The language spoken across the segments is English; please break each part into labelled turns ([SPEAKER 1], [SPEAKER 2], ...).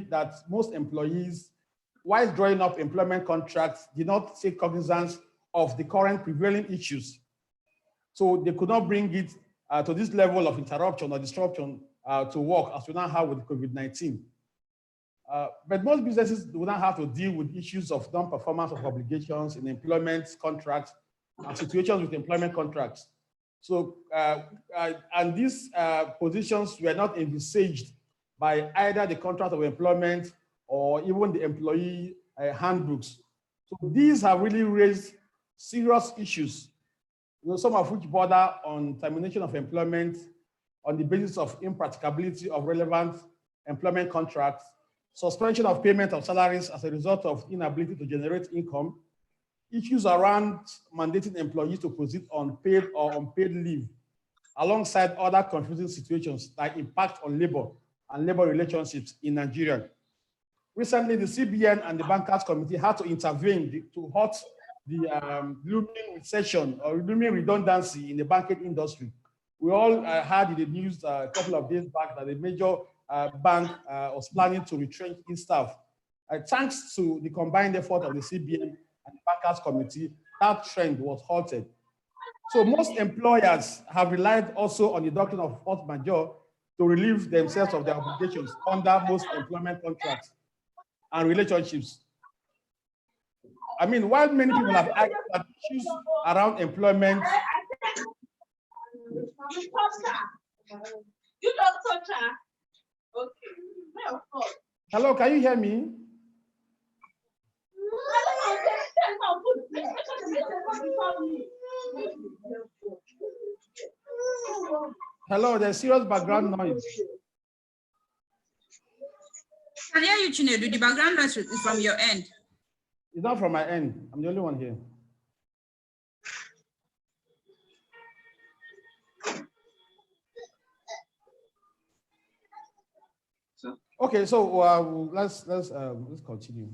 [SPEAKER 1] claimed that most employees, while drawing up employment contracts, did not take cognizance of the current prevailing issues. So they could not bring it to this level of interruption or disruption to work as we now have with COVID-19. But most businesses do not have to deal with issues of non-performance of obligations in employment contracts and situations with employment contracts. So, and these positions were not envisaged by either the contract of employment or even the employee handbooks. So these have really raised serious issues, some of which border on termination of employment on the basis of impracticability of relevant employment contracts, suspension of payment of salaries as a result of inability to generate income, issues around mandating employees to proceed on paid or unpaid leave, alongside other confusing situations that impact on labor and labor relationships in Nigeria. Recently, the CBN and the Bankers Committee had to intervene to halt the looming recession or looming redundancy in the banking industry. We all heard in the news a couple of days back that a major bank was planning to retrench its staff. Thanks to the combined effort of the CBN and the Bankers Committee, that trend was halted. So most employers have relied also on the doctrine of force majeure to relieve themselves of their obligations under most employment contracts and relationships. I mean, while many people have argued that issues around employment.
[SPEAKER 2] You don't touch her. Okay.
[SPEAKER 1] Hello, can you hear me? Hello, there's serious background noise.
[SPEAKER 3] I can hear you, Chinedu. The background noise is from your end.
[SPEAKER 1] It's not from my end. I'm the only one here. Okay, so let's continue.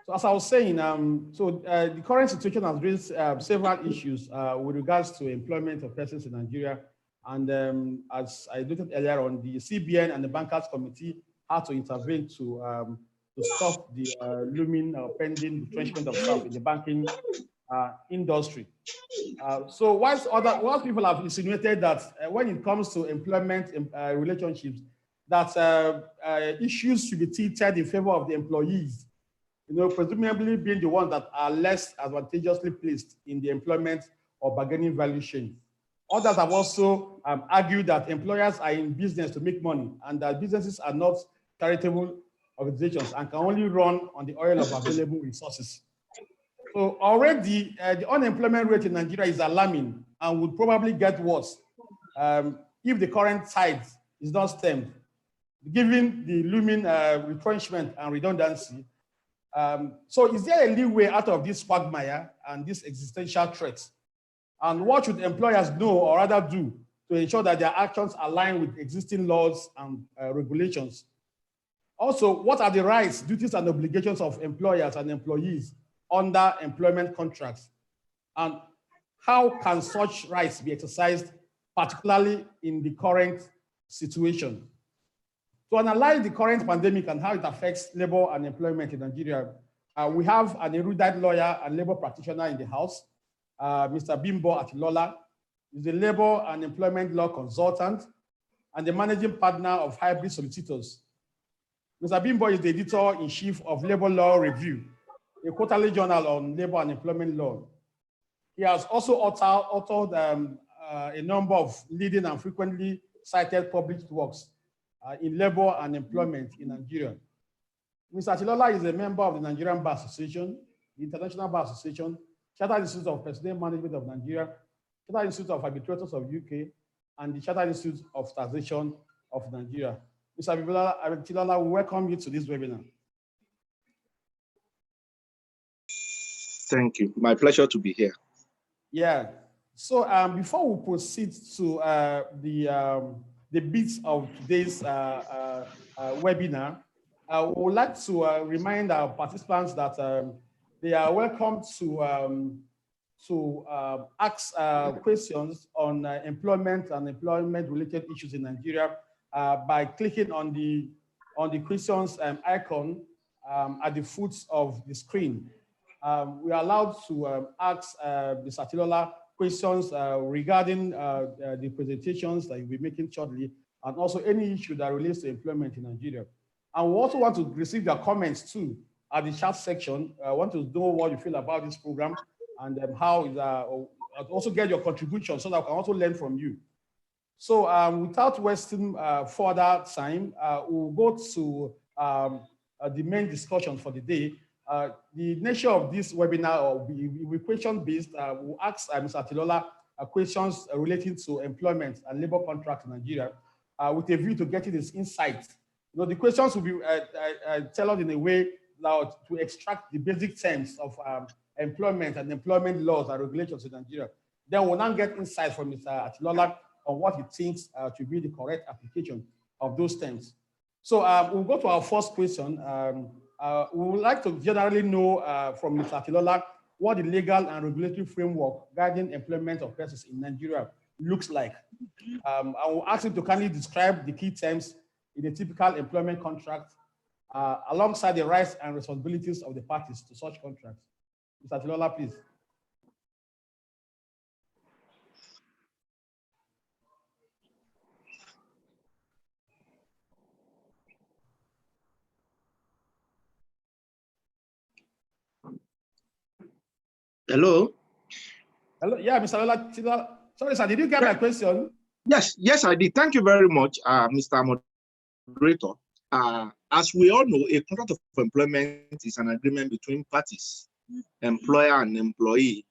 [SPEAKER 1] So as I was saying, the current situation has raised several issues with regards to employment of persons in Nigeria. And as I noted earlier on, the CBN and the Bankers Committee had to intervene to stop the looming pending retrenchment of staff in the banking industry. So whilst people have insinuated that when it comes to employment relationships, that issues should be tilted in favor of the employees, presumably being the ones that are less advantageously placed in the employment or bargaining value chain. Others have also argued that employers are in business to make money and that businesses are not charitable organizations and can only run on the oil of available resources. So already the unemployment rate in Nigeria is alarming and would probably get worse if the current tide is not stemmed, given the looming retrenchment and redundancy. So is there a leeway out of this quagmire and this existential threat? And what should employers know or rather do to ensure that their actions align with existing laws and regulations? Also, what are the rights, duties, and obligations of employers and employees under employment contracts? And how can such rights be exercised, particularly in the current situation? To analyze the current pandemic and how it affects labor and employment in Nigeria, we have an erudite lawyer and labor practitioner in the house, Mr. Bimbo Atilola. He's a labor and employment law consultant and the managing partner of Hybrid Solicitors. Mr. Bimbo is the editor-in-chief of Labor Law Review, a quarterly journal on labor and employment law. He has also authored a number of leading and frequently cited published works in labor and employment in Nigeria. Mr. Atilola is a member of the Nigerian Bar Association, the International Bar Association, Chartered Institute of Personnel Management of Nigeria, Chartered Institute of Arbitrators of UK, and the Chartered Institute of Taxation of Nigeria. Mr. Atilola, we welcome you to this webinar.
[SPEAKER 4] Thank you. My pleasure to be here.
[SPEAKER 1] Yeah. So before we proceed to the bits of today's webinar, I would like to remind our participants that they are welcome to ask questions on employment and employment-related issues in Nigeria by clicking on the on the questions icon at the foot of the screen. We are allowed to ask Ms. Atilola questions regarding the presentations that you'll be making shortly, and also any issue that relates to employment in Nigeria. And we also want to receive their comments too at the chat section. I want to know what you feel about this program and how also get your contribution so that we can also learn from you. So without wasting further time, we'll go to the main discussion for the day. The nature of this webinar will be question-based. We'll ask Ms. Atilola questions relating to employment and labor contracts in Nigeria with a view to getting this insight. You know, the questions will be tailored in a way now to extract the basic terms of employment and employment laws and regulations in Nigeria. Then we'll now get insight from Mr. Atilola on what he thinks to be the correct application of those terms. So we'll go to our first question. We would like to generally know from Mr. Atilola what the legal and regulatory framework guiding employment of persons in Nigeria looks like. I will ask him to kindly describe the key terms in a typical employment contract alongside the rights and responsibilities of the parties to such contracts. Mr. Atilola, please.
[SPEAKER 2] Hello?
[SPEAKER 1] Hello, yeah, Mr. Atilola. Sorry, sir, did you get my question?
[SPEAKER 2] Yes, I did. Thank you very much, Mr. Moderator. As we all know, a contract of employment is an agreement between parties, employer and employee,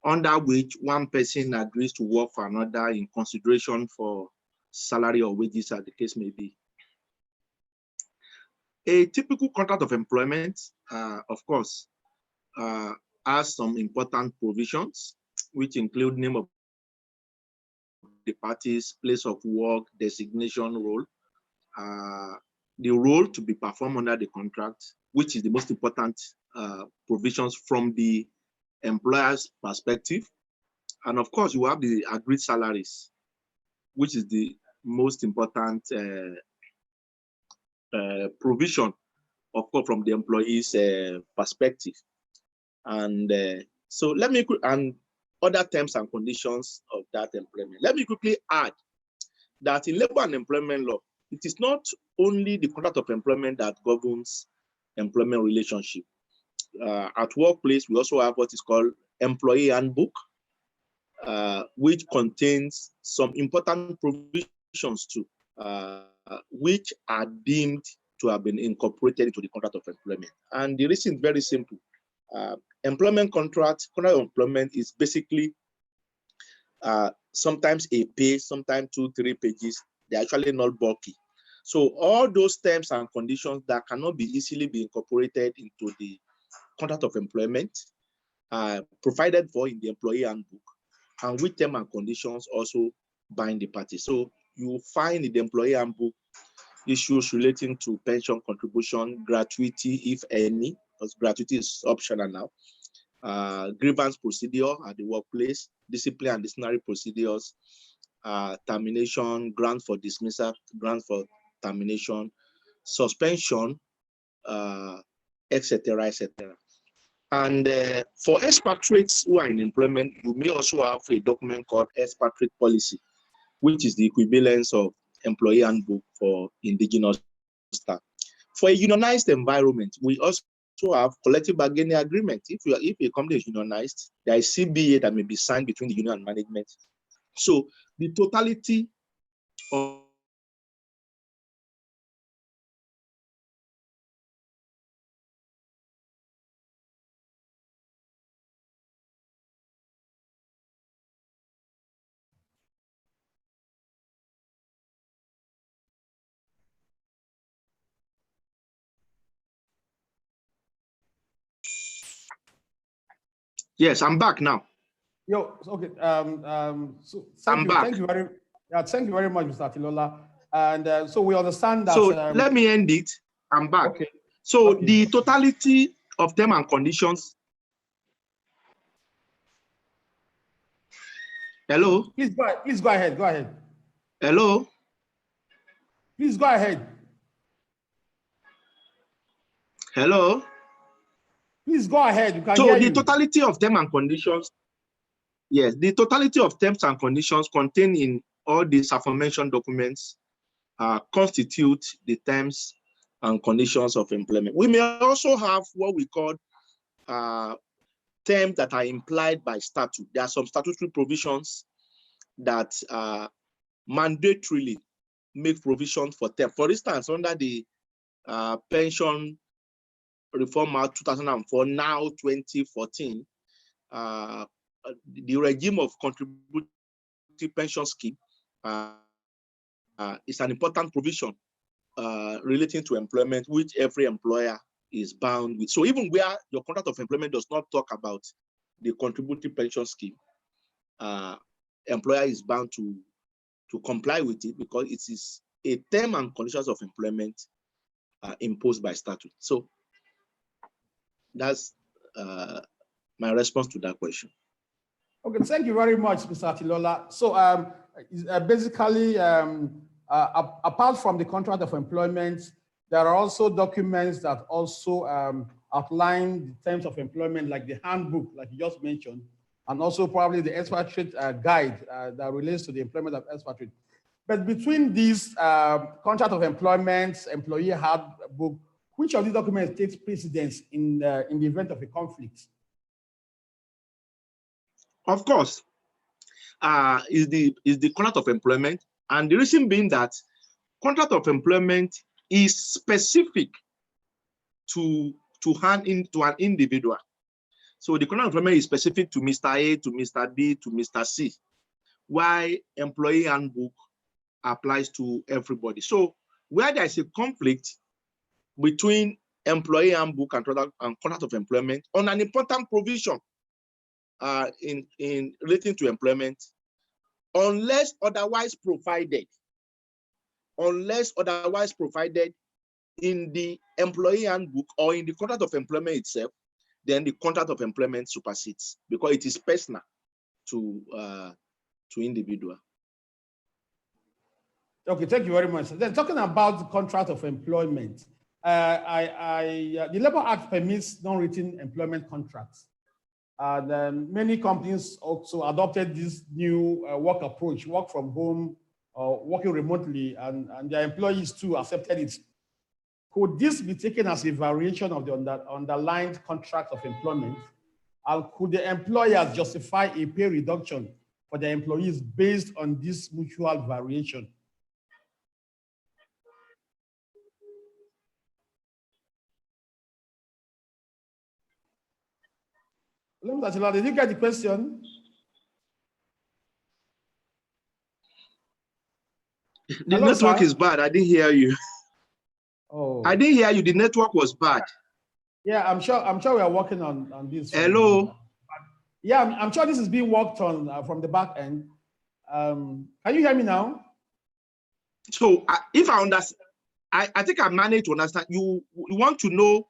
[SPEAKER 2] under which one person agrees to work for another in consideration for salary or wages, as the case may be. A typical contract of employment, of course, has some important provisions, which include name of the parties, place of work, designation role, the role to be performed under the contract, which is the most important provisions from the employer's perspective. And of course, you have the agreed salaries, which is the most important provision, of course, from the employee's perspective. And so let me, and other terms and conditions of that employment. Let me quickly add that in labor and employment law, it is not only the contract of employment that governs employment relationship. At workplace, we also have what is called employee handbook, which contains some important provisions too, which are deemed to have been incorporated into the contract of employment. And the reason is very simple. Employment contract of employment is basically sometimes a page, sometimes 2-3 pages. They're actually not bulky. So all those terms and conditions that cannot be easily be incorporated into the contract of employment provided for in the employee handbook, and which terms and conditions also bind the party. So you find in the employee handbook issues relating to pension contribution, gratuity, if any, because gratuity is optional now, grievance procedure at the workplace, discipline and disciplinary procedures, termination, grounds for dismissal, grounds for termination, suspension, etc., etc. And for expatriates who are in employment, you may also have a document called expatriate policy, which is the equivalence of employee handbook for indigenous staff. For a unionized environment, we also have collective bargaining agreement. If a company is unionized, there is CBA that may be signed between the union and management. So the totality of Yes, I'm back now.
[SPEAKER 1] Yo, okay. So thank you very much, Mr. Atilola. And so we understand that.
[SPEAKER 2] So let me end it. I'm back.
[SPEAKER 1] Okay.
[SPEAKER 2] So
[SPEAKER 1] okay.
[SPEAKER 2] The totality of terms and conditions. Hello.
[SPEAKER 1] Please go ahead. Please go ahead. Go ahead.
[SPEAKER 2] Hello.
[SPEAKER 1] Please go ahead.
[SPEAKER 2] Hello?
[SPEAKER 1] Please go ahead. You can
[SPEAKER 2] So
[SPEAKER 1] hear
[SPEAKER 2] the
[SPEAKER 1] you.
[SPEAKER 2] totality of terms and conditions, yes, the totality of terms and conditions contained in all these aforementioned documents constitute the terms and conditions of employment. We may also have what we call terms that are implied by statute. There are some statutory provisions that mandatorily make provision for terms. For instance, under the Pension Reform Act 2004, now 2014, the regime of contributory pension scheme is an important provision relating to employment, which every employer is bound with. So even where your contract of employment does not talk about the contributory pension scheme, employer is bound to comply with it because it is a term and conditions of employment imposed by statute. So that's my response to that question.
[SPEAKER 1] Okay, thank you very much, Mr. Atilola. So basically, apart from the contract of employment, there are also documents that also outline the terms of employment, like the handbook, like you just mentioned, and also probably the expatriate guide that relates to the employment of expatriate. But between these contract of employment, employee handbook, which of these documents takes precedence in the event of a conflict?
[SPEAKER 2] Of course, is the contract of employment, and the reason being that contract of employment is specific to hand into an individual. So the contract of employment is specific to Mr. A, to Mr. B, to Mr. C, while employee handbook applies to everybody. So where there is a conflict between employee handbook and contract of employment on an important provision in relating to employment, unless otherwise provided in the employee handbook or in the contract of employment itself, then the contract of employment supersedes because it is personal to individual.
[SPEAKER 1] Okay, thank you very much. Then talking about the contract of employment, the Labor Act permits non-written employment contracts. And many companies also adopted this new work approach, work from home, or working remotely, and their employees too accepted it. Could this be taken as a variation of the underlying contract of employment? And could the employers justify a pay reduction for their employees based on this mutual variation? Did you get the question?
[SPEAKER 2] The network is bad. I didn't hear you.
[SPEAKER 1] Oh,
[SPEAKER 2] I didn't hear you. The network was bad.
[SPEAKER 1] Yeah, I'm sure we are working on this.
[SPEAKER 2] Hello.
[SPEAKER 1] Yeah, I'm sure this is being worked on from the back end. Can you hear me now?
[SPEAKER 2] So if I understand, I think I managed to understand. You want to know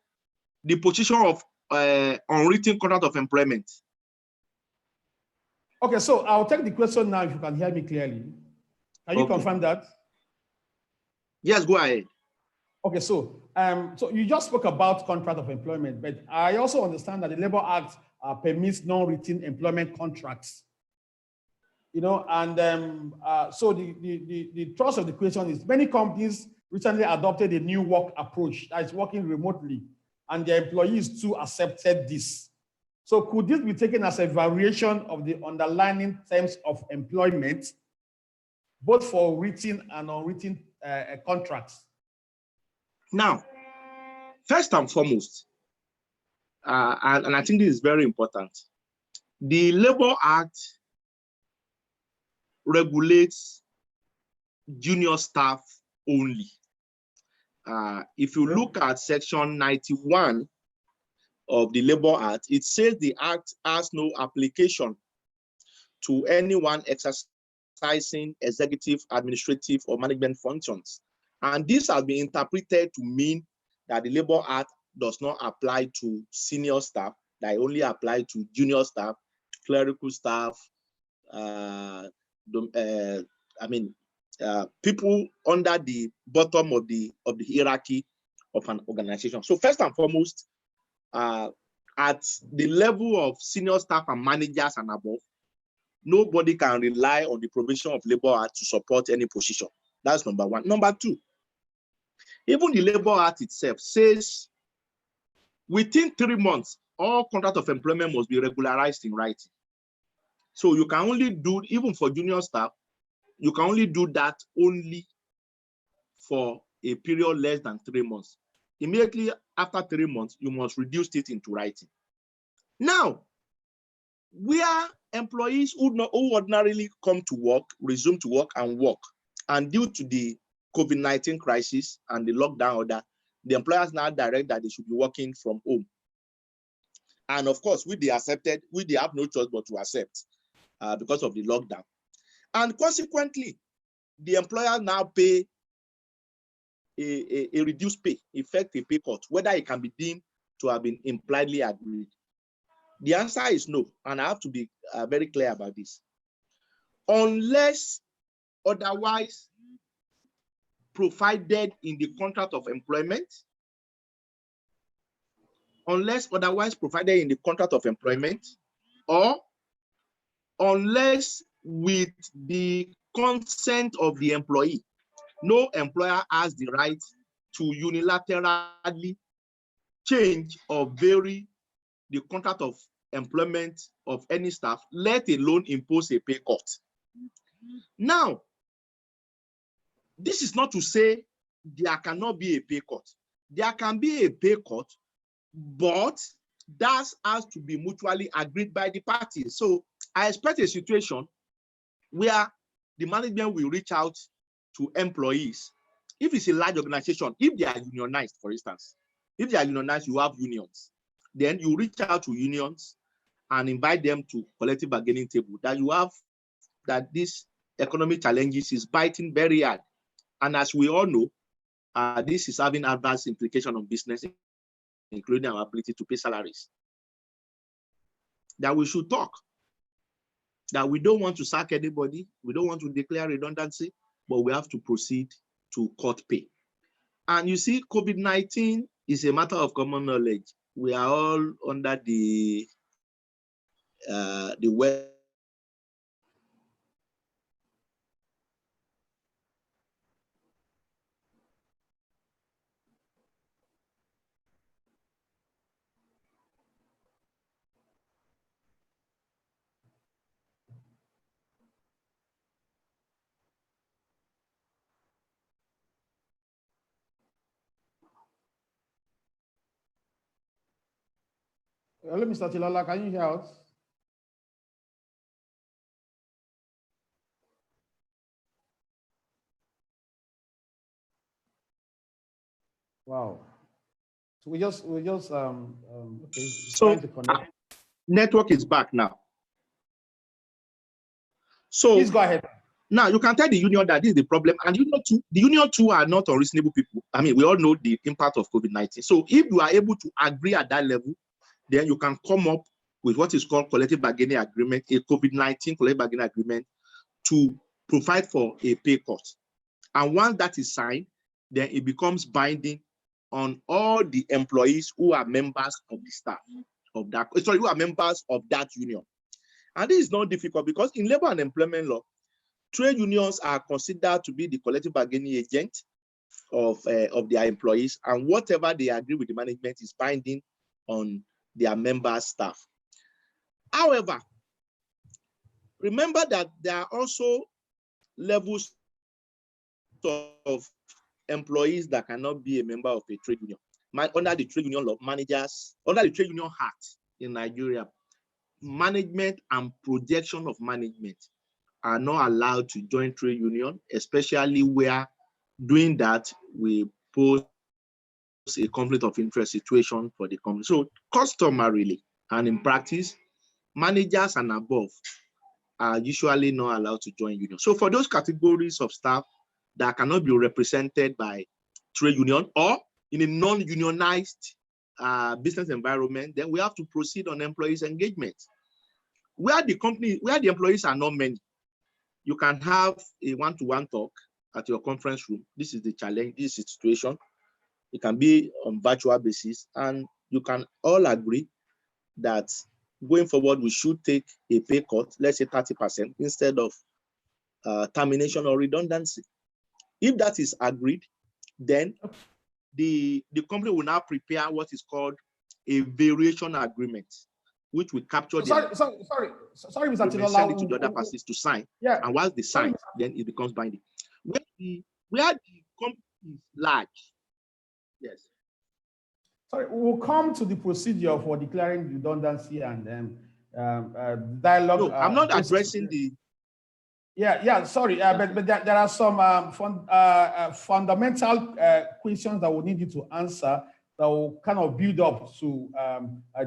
[SPEAKER 2] the position of unwritten contract of employment.
[SPEAKER 1] Okay, so I'll take the question now if you can hear me clearly. Can you confirm that?
[SPEAKER 2] Yes, go ahead.
[SPEAKER 1] Okay, so you just spoke about contract of employment, but I also understand that the Labor Act permits non-written employment contracts. You know, and so the thrust of the question is many companies recently adopted a new work approach that is working remotely, and their employees too accepted this. So could this be taken as a variation of the underlying terms of employment, both for written and unwritten contracts?
[SPEAKER 2] Now, first and foremost, and I think this is very important, the Labor Act regulates junior staff only. If you look at section 91 of the Labor Act, it says the act has no application to anyone exercising executive, administrative, or management functions. And this has been interpreted to mean that the Labor Act does not apply to senior staff, that it only applies to junior staff, clerical staff, people under the bottom of the hierarchy of an organization. So first and foremost, at the level of senior staff and managers and above, nobody can rely on the provision of Labor Act to support any position. That's number one. Number two, even the Labor Act itself says within 3 months, all contract of employment must be regularized in writing. So you can only do, even for junior staff, you can only do that only for a period less than 3 months. Immediately after 3 months, you must reduce it into writing. Now, where employees who ordinarily come to work, resume to work and work, and due to the COVID-19 crisis and the lockdown order, the employers now direct that they should be working from home. And of course, they have no choice but to accept because of the lockdown. And consequently, the employer now pay a reduced pay, effect a pay cut, whether it can be deemed to have been impliedly agreed. The answer is no, and I have to be very clear about this. Unless otherwise provided in the contract of employment, or unless with the consent of the employee, no employer has the right to unilaterally change or vary the contract of employment of any staff, let alone impose a pay cut. Now, this is not to say there cannot be a pay cut. There can be a pay cut, but that has to be mutually agreed by the parties. So I expect a situation where the management will reach out to employees. If it's a large organization, if they are unionized, for instance, if they are unionized, you have unions. Then you reach out to unions and invite them to collective bargaining table, that you have that this economic challenges is biting very hard. And as we all know, this is having adverse implications on business, including our ability to pay salaries. That we should talk. That we don't want to sack anybody, we don't want to declare redundancy, but we have to proceed to cut pay. And you see, COVID-19 is a matter of common knowledge. We are all under the web.
[SPEAKER 1] Hello, Mr. Tilala, can you hear us? Wow. So we just okay.
[SPEAKER 2] So
[SPEAKER 1] Trying to connect.
[SPEAKER 2] Network is back now. So
[SPEAKER 1] Please go ahead.
[SPEAKER 2] Now you can tell the union that this is the problem, and the union too are not unreasonable people. I mean, we all know the impact of COVID-19. So if you are able to agree at that level, then you can come up with what is called collective bargaining agreement, a COVID-19 collective bargaining agreement, to provide for a pay cut. And once that is signed, then it becomes binding on all the employees who are members of the staff of that, who are members of that union. And this is not difficult because in labor and employment law, trade unions are considered to be the collective bargaining agent of their employees, and whatever they agree with the management is binding on their members' staff. However, remember that there are also levels of employees that cannot be a member of a trade union. Under the trade union law, managers, under the trade union act in Nigeria, management and projection of management are not allowed to join trade union, especially where doing that will pose a conflict of interest situation for the company. So customarily and in practice, managers and above are usually not allowed to join union. So for those categories of staff that cannot be represented by trade union or in a non-unionized business environment, then we have to proceed on employees' engagement. Where the employees are not many, you can have a one-to-one talk at your conference room. This is the challenge, this is the situation. It can be on virtual basis, and you can all agree that going forward, we should take a pay cut, let's say 30%, instead of termination or redundancy. If that is agreed, then the company will now prepare what is called a variation agreement, which will capture
[SPEAKER 1] sorry, Mr. Tilola,
[SPEAKER 2] to the other parties to sign.
[SPEAKER 1] Yeah.
[SPEAKER 2] And once they sign, then it becomes binding. Where the company is large, yes.
[SPEAKER 1] Sorry, we'll come to the procedure for declaring redundancy and dialogue.
[SPEAKER 2] No, I'm not addressing the.
[SPEAKER 1] Yeah, sorry, but there are some fundamental questions that we need you to answer that will kind of build up to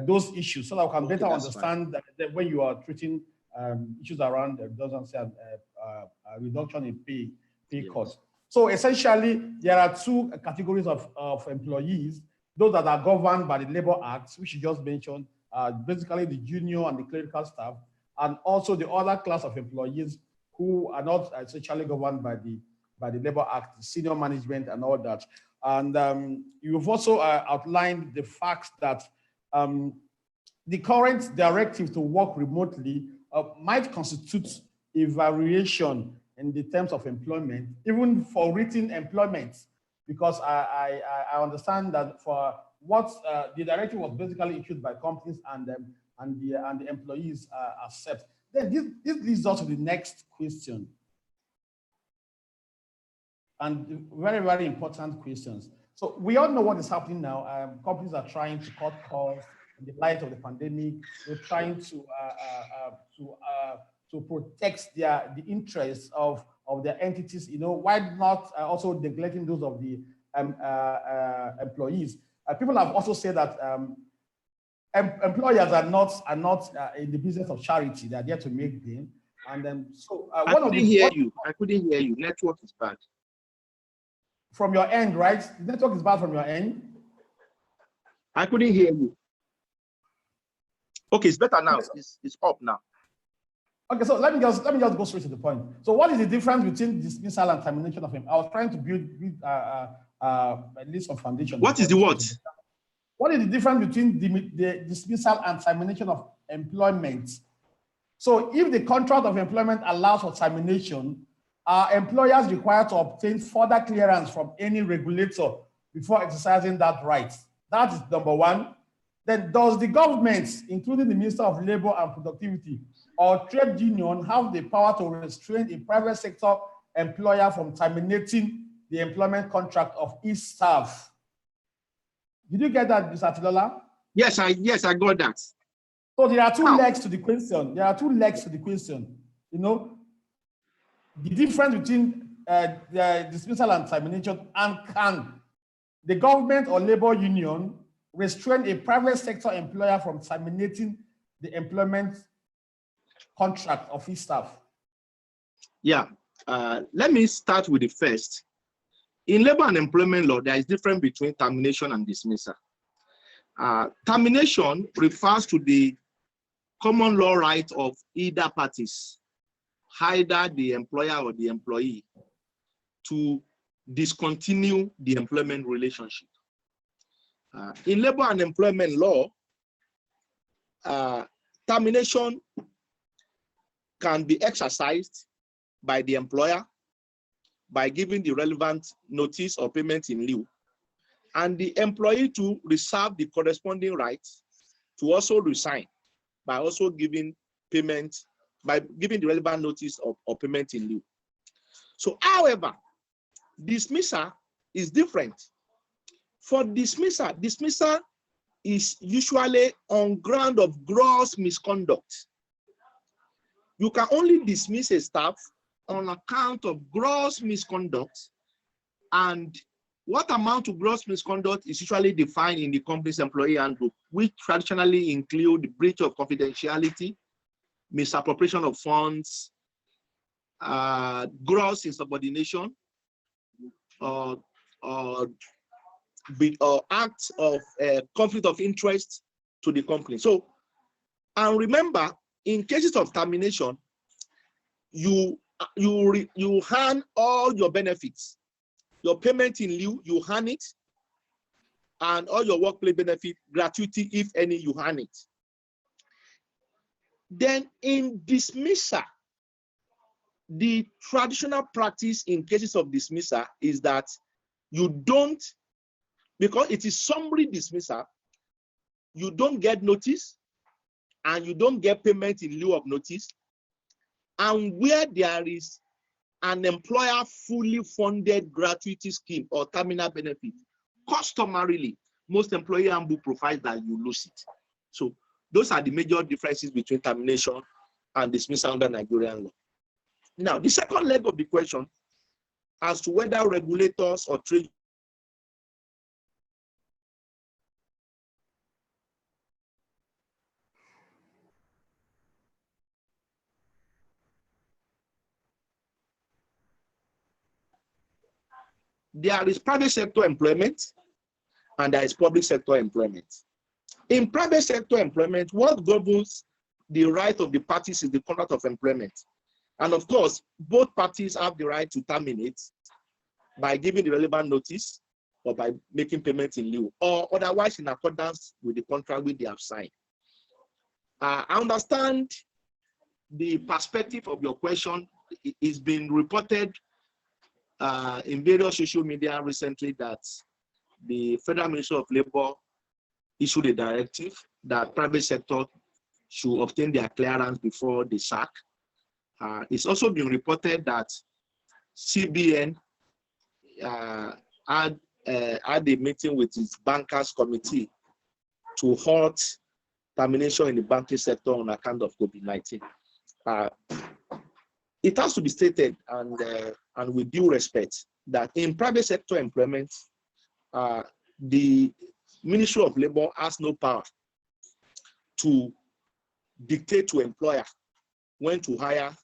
[SPEAKER 1] those issues so that we can better understand that when you are treating issues around redundancy and reduction in pay cuts. So essentially, there are two categories of employees: those that are governed by the Labor Act, which you just mentioned, basically the junior and the clerical staff, and also the other class of employees who are not essentially governed by the Labor Act, senior management and all that. And you've also outlined the fact that the current directive to work remotely might constitute a variation in the terms of employment, even for written employment, because I understand that for what the directive was basically issued by companies and the employees accept. Then this leads us to the next question, and very, very important questions. So we all know what is happening now. Companies are trying to cut costs in the light of the pandemic. They're trying to protect the interests of their entities. You know, why not also neglecting those of the employees? People have also said that employers are not in the business of charity. They are there to make gain. And then
[SPEAKER 2] I couldn't hear you. I couldn't hear you. Network is bad.
[SPEAKER 1] From your end, right? The network is bad from your end.
[SPEAKER 2] I couldn't hear you. Okay, it's better now. It's up now.
[SPEAKER 1] Okay, so let me just go straight to the point. So, what is the difference between dismissal and termination of him? I was trying to build at least some foundation.
[SPEAKER 2] What is the what?
[SPEAKER 1] What is the difference between the dismissal and termination of employment? So, if the contract of employment allows for termination, are employers required to obtain further clearance from any regulator before exercising that right? That is number one. Then, does the government, including the Minister of Labor and Productivity or trade union, have the power to restrain a private sector employer from terminating the employment contract of its staff? Did you get that, Mr. Tilola?
[SPEAKER 2] Yes, I got that.
[SPEAKER 1] So there are two legs to the question. There are two legs to the question. You know, the difference between the dismissal and termination, and can the government or labor union restrain a private sector employer from terminating the employment contract of his staff?
[SPEAKER 2] Yeah, let me start with the first. In labor and employment law, there is difference between termination and dismissal. Termination refers to the common law right of either parties, either the employer or the employee, to discontinue the employment relationship. In labor and employment law, termination can be exercised by the employer by giving the relevant notice or payment in lieu, and the employee to reserve the corresponding rights to also resign by also giving payment, by giving the relevant notice or payment in lieu. So, however, dismissal is different. For dismissal, dismissal is usually on ground of gross misconduct. You can only dismiss a staff on account of gross misconduct, and what amount to gross misconduct is usually defined in the company's employee handbook, which traditionally include breach of confidentiality, misappropriation of funds, gross insubordination, or acts of conflict of interest to the company. So, and remember, in cases of termination, you hand all your benefits, your payment in lieu, you hand it, and all your workplace benefit, gratuity, if any, you earn it. Then in dismissal, the traditional practice in cases of dismissal is that you don't, because it is summary dismissal, you don't get notice and you don't get payment in lieu of notice. And where there is an employer fully funded gratuity scheme or terminal benefit, customarily, most employer handbook provides that you lose it. So those are the major differences between termination and dismissal under Nigerian law. Now, the second leg of the question as to whether regulators or trade there is private sector employment and there is public sector employment. In private sector employment, what governs the right of the parties is the contract of employment. And of course, both parties have the right to terminate by giving the relevant notice or by making payment in lieu, or otherwise in accordance with the contract which they have signed. I understand the perspective of your question. It's been reported in various social media recently that the Federal Ministry of Labor issued a directive that private sector should obtain their clearance before the sack. It's also been reported that CBN had a meeting with its bankers committee to halt termination in the banking sector on account of COVID-19. It has to be stated, and with due respect, that in private sector employment, the Ministry of Labor has no power to dictate to employer when to hire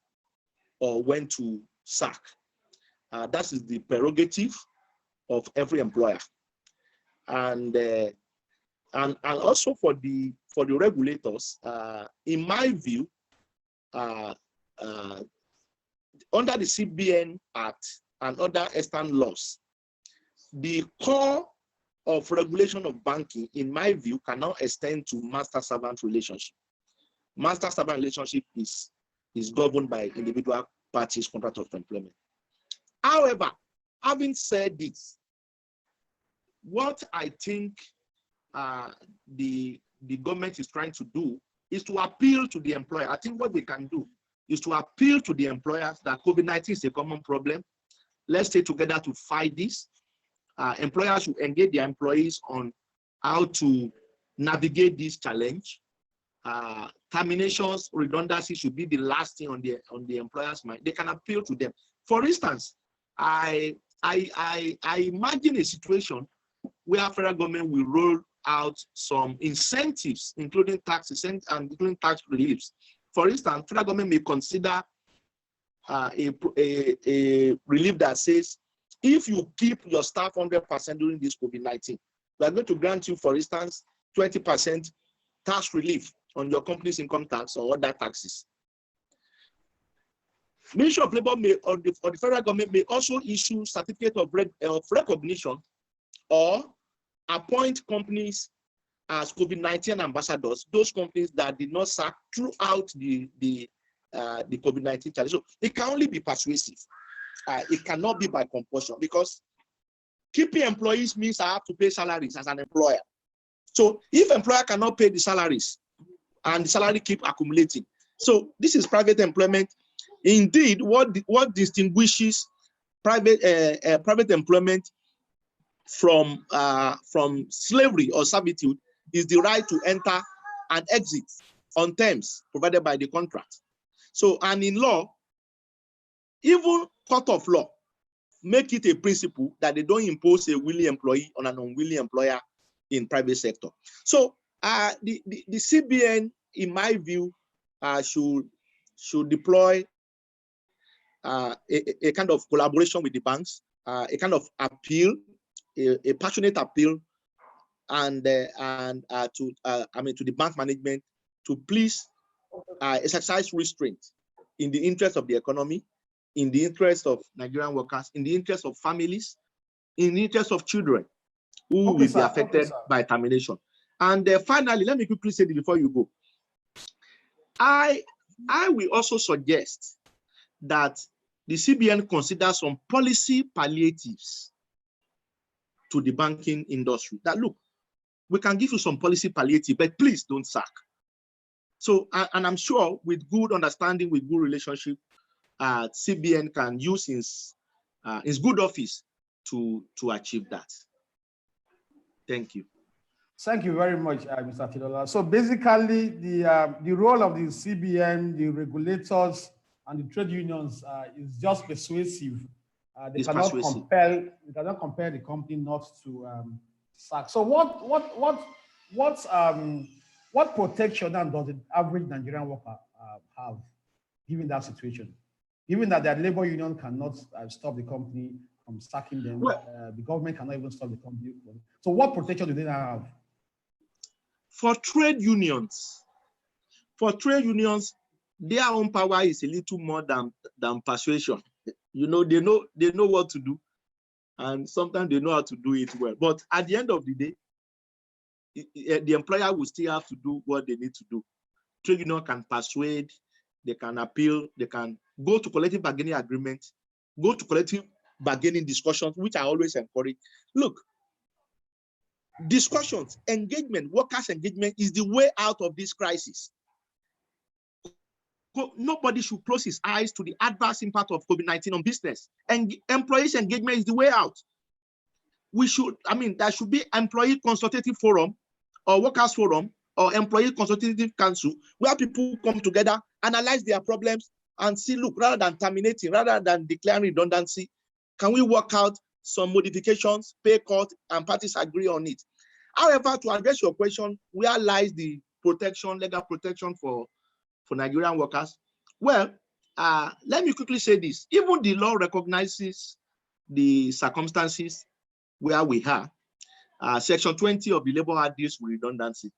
[SPEAKER 2] or when to sack. That is the prerogative of every employer. And also for the regulators, in my view, under the CBN Act and other extant laws, the core of regulation of banking, in my view, cannot extend to master-servant relationship. Master-servant relationship is governed by individual parties' contract of employment. However, having said this, what I think the government is trying to do is to appeal to the employer. I think what they can do is to appeal to the employers that COVID-19 is a common problem. Let's stay together to fight this. Employers should engage their employees on how to navigate this challenge. Terminations, redundancy should be the last thing on the employer's mind. They can appeal to them. For instance, I imagine a situation where federal government will roll out some incentives, including taxes and including tax reliefs. For instance, federal government may consider a relief that says, if you keep your staff 100% during this COVID-19, we are going to grant you, for instance, 20% tax relief on your company's income tax or other taxes. Ministry of Labor may, or the federal government may also issue certificate of recognition or appoint companies as COVID-19 ambassadors, those companies that did not sack throughout the COVID-19 challenge. So it can only be persuasive. It cannot be by compulsion, because keeping employees means I have to pay salaries as an employer. So if employer cannot pay the salaries and the salary keep accumulating, so this is private employment. Indeed, what distinguishes private employment from slavery or servitude is the right to enter and exit on terms provided by the contract. So, and in law, even court of law make it a principle that they don't impose a willing employee on an unwilling employer in private sector. So the CBN, in my view, should deploy a kind of collaboration with the banks, a kind of appeal, a passionate appeal, and to the bank management to please exercise restraint in the interest of the economy, in the interest of Nigerian workers, in the interest of families, in the interest of children. who will be affected by termination. And finally, let me quickly say this before you go. I will also suggest that the CBN consider some policy palliatives to the banking industry. That look, we can give you some policy palliative, but please don't sack. So, and I'm sure with good understanding, with good relationship, CBN can use his good office to achieve that. Thank you.
[SPEAKER 1] Thank you very much, Mr. Tilola. So basically, the role of the CBN, the regulators, and the trade unions is just persuasive. They cannot compel the company not to sack. So what protection then does the average Nigerian worker have, given that situation? Given that their labor union cannot stop the company from sacking them, the government cannot even stop the company. So what protection do they have?
[SPEAKER 2] For trade unions, their own power is a little more than persuasion. You know, they know what to do, and sometimes they know how to do it well. But at the end of the day, the employer will still have to do what they need to do. Trade union can persuade, they can appeal, they can go to collective bargaining agreement, go to collective bargaining discussions, which I always encourage. Look, discussions, engagement, workers' engagement is the way out of this crisis. Nobody should close his eyes to the adverse impact of COVID-19 on business. And employees' engagement is the way out. There should be employee consultative forum or workers' forum or employee consultative council where people come together, analyze their problems, and see, look, rather than terminating, rather than declaring redundancy, can we work out some modifications, pay cut, and parties agree on it? However, to address your question, where lies the protection, legal protection for Nigerian workers? Well, let me quickly say this. Even the law recognizes the circumstances where we are. Section 20 of the Labor Act deals with redundancy.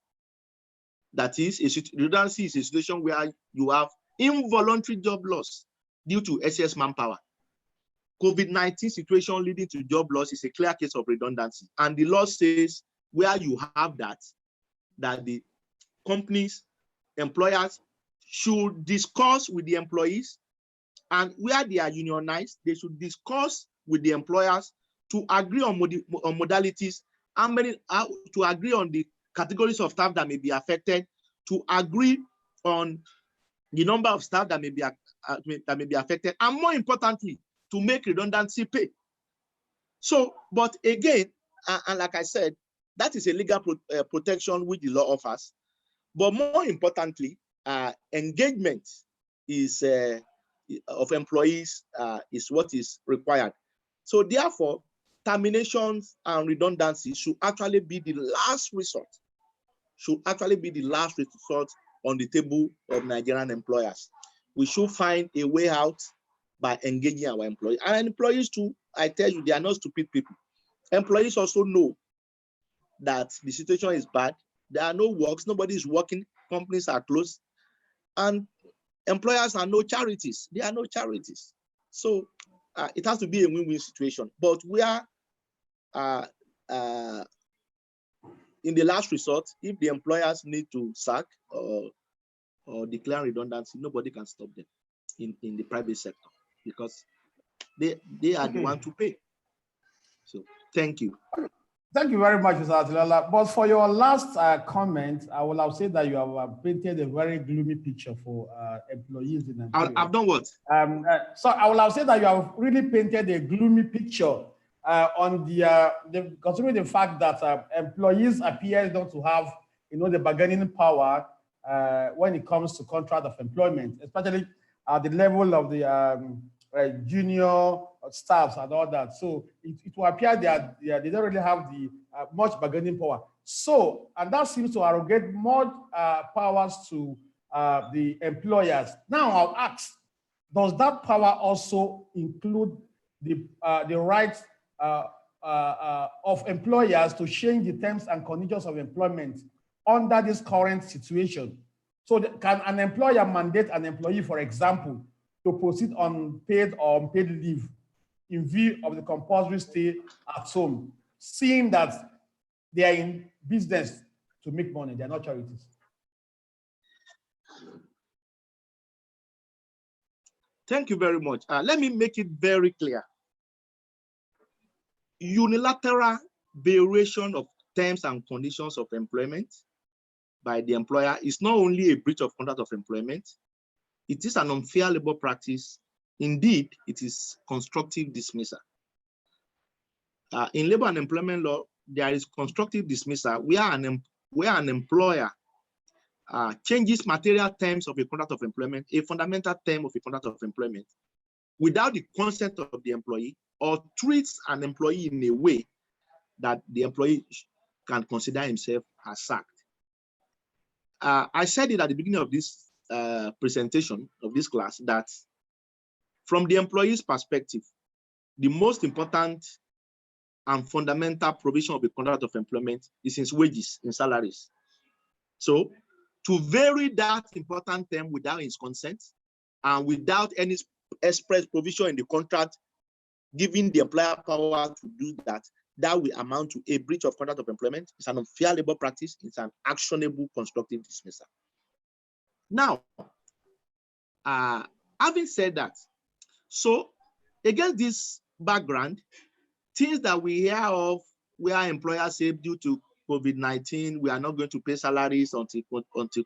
[SPEAKER 2] That is, redundancy is a situation where you have involuntary job loss due to excess manpower. COVID-19 situation leading to job loss is a clear case of redundancy. And the law says where you have that the companies, employers should discuss with the employees, and where they are unionized, they should discuss with the employers to agree on modalities, to agree on the categories of staff that may be affected, to agree on the number of staff that may be affected, and more importantly, to make redundancy pay. So, but again, and like I said, that is a legal protection which the law offers. But more importantly, engagement is of employees is what is required. So therefore, terminations and redundancy should actually be the last resort. Should actually be the last resort on the table of Nigerian employers. We should find a way out by engaging our employees. And employees too, I tell you, they are not stupid people. Employees also know that the situation is bad. There are no works, nobody is working, companies are closed, and employers are no charities. They are no charities. So it has to be a win-win situation. But we are in the last resort, if the employers need to sack or declare redundancy, nobody can stop them in the private sector because they are the one to pay. So thank you.
[SPEAKER 1] Thank you very much, Mr. Atilala. But for your last comment, I will have said that you have painted a very gloomy picture for employees in Nigeria.
[SPEAKER 2] I've done what?
[SPEAKER 1] So I will have said that you have really painted a gloomy picture on considering the fact that employees appear not to have, the bargaining power when it comes to contract of employment, especially at the level of the junior staffs and all that. So it will appear that they don't really have the much bargaining power. So, and that seems to arrogate more powers to the employers. Now I'll ask, does that power also include the right of employers to change the terms and conditions of employment under this current situation? So can an employer mandate an employee, for example, to proceed on paid or unpaid leave in view of the compulsory stay at home, seeing that they are in business to make money. They are not charities.
[SPEAKER 2] Thank you very much. Let me make it very clear. Unilateral variation of terms and conditions of employment by the employer is not only a breach of contract of employment, it is an unfair labor practice. Indeed, it is constructive dismissal. In labor and employment law, there is constructive dismissal where an employer changes material terms of a contract of employment, a fundamental term of a contract of employment, without the consent of the employee, or treats an employee in a way that the employee can consider himself as sacked. I said it at the beginning of this presentation of this class that from the employee's perspective, the most important and fundamental provision of a contract of employment is in wages, in salaries. So to vary that important term without his consent and without any express provision in the contract giving the employer power to do that, that will amount to a breach of contract of employment. It's an unfair labor practice. It's an actionable constructive dismissal. Now, having said that, so against this background, things that we hear of where employers say due to COVID-19, we are not going to pay salaries until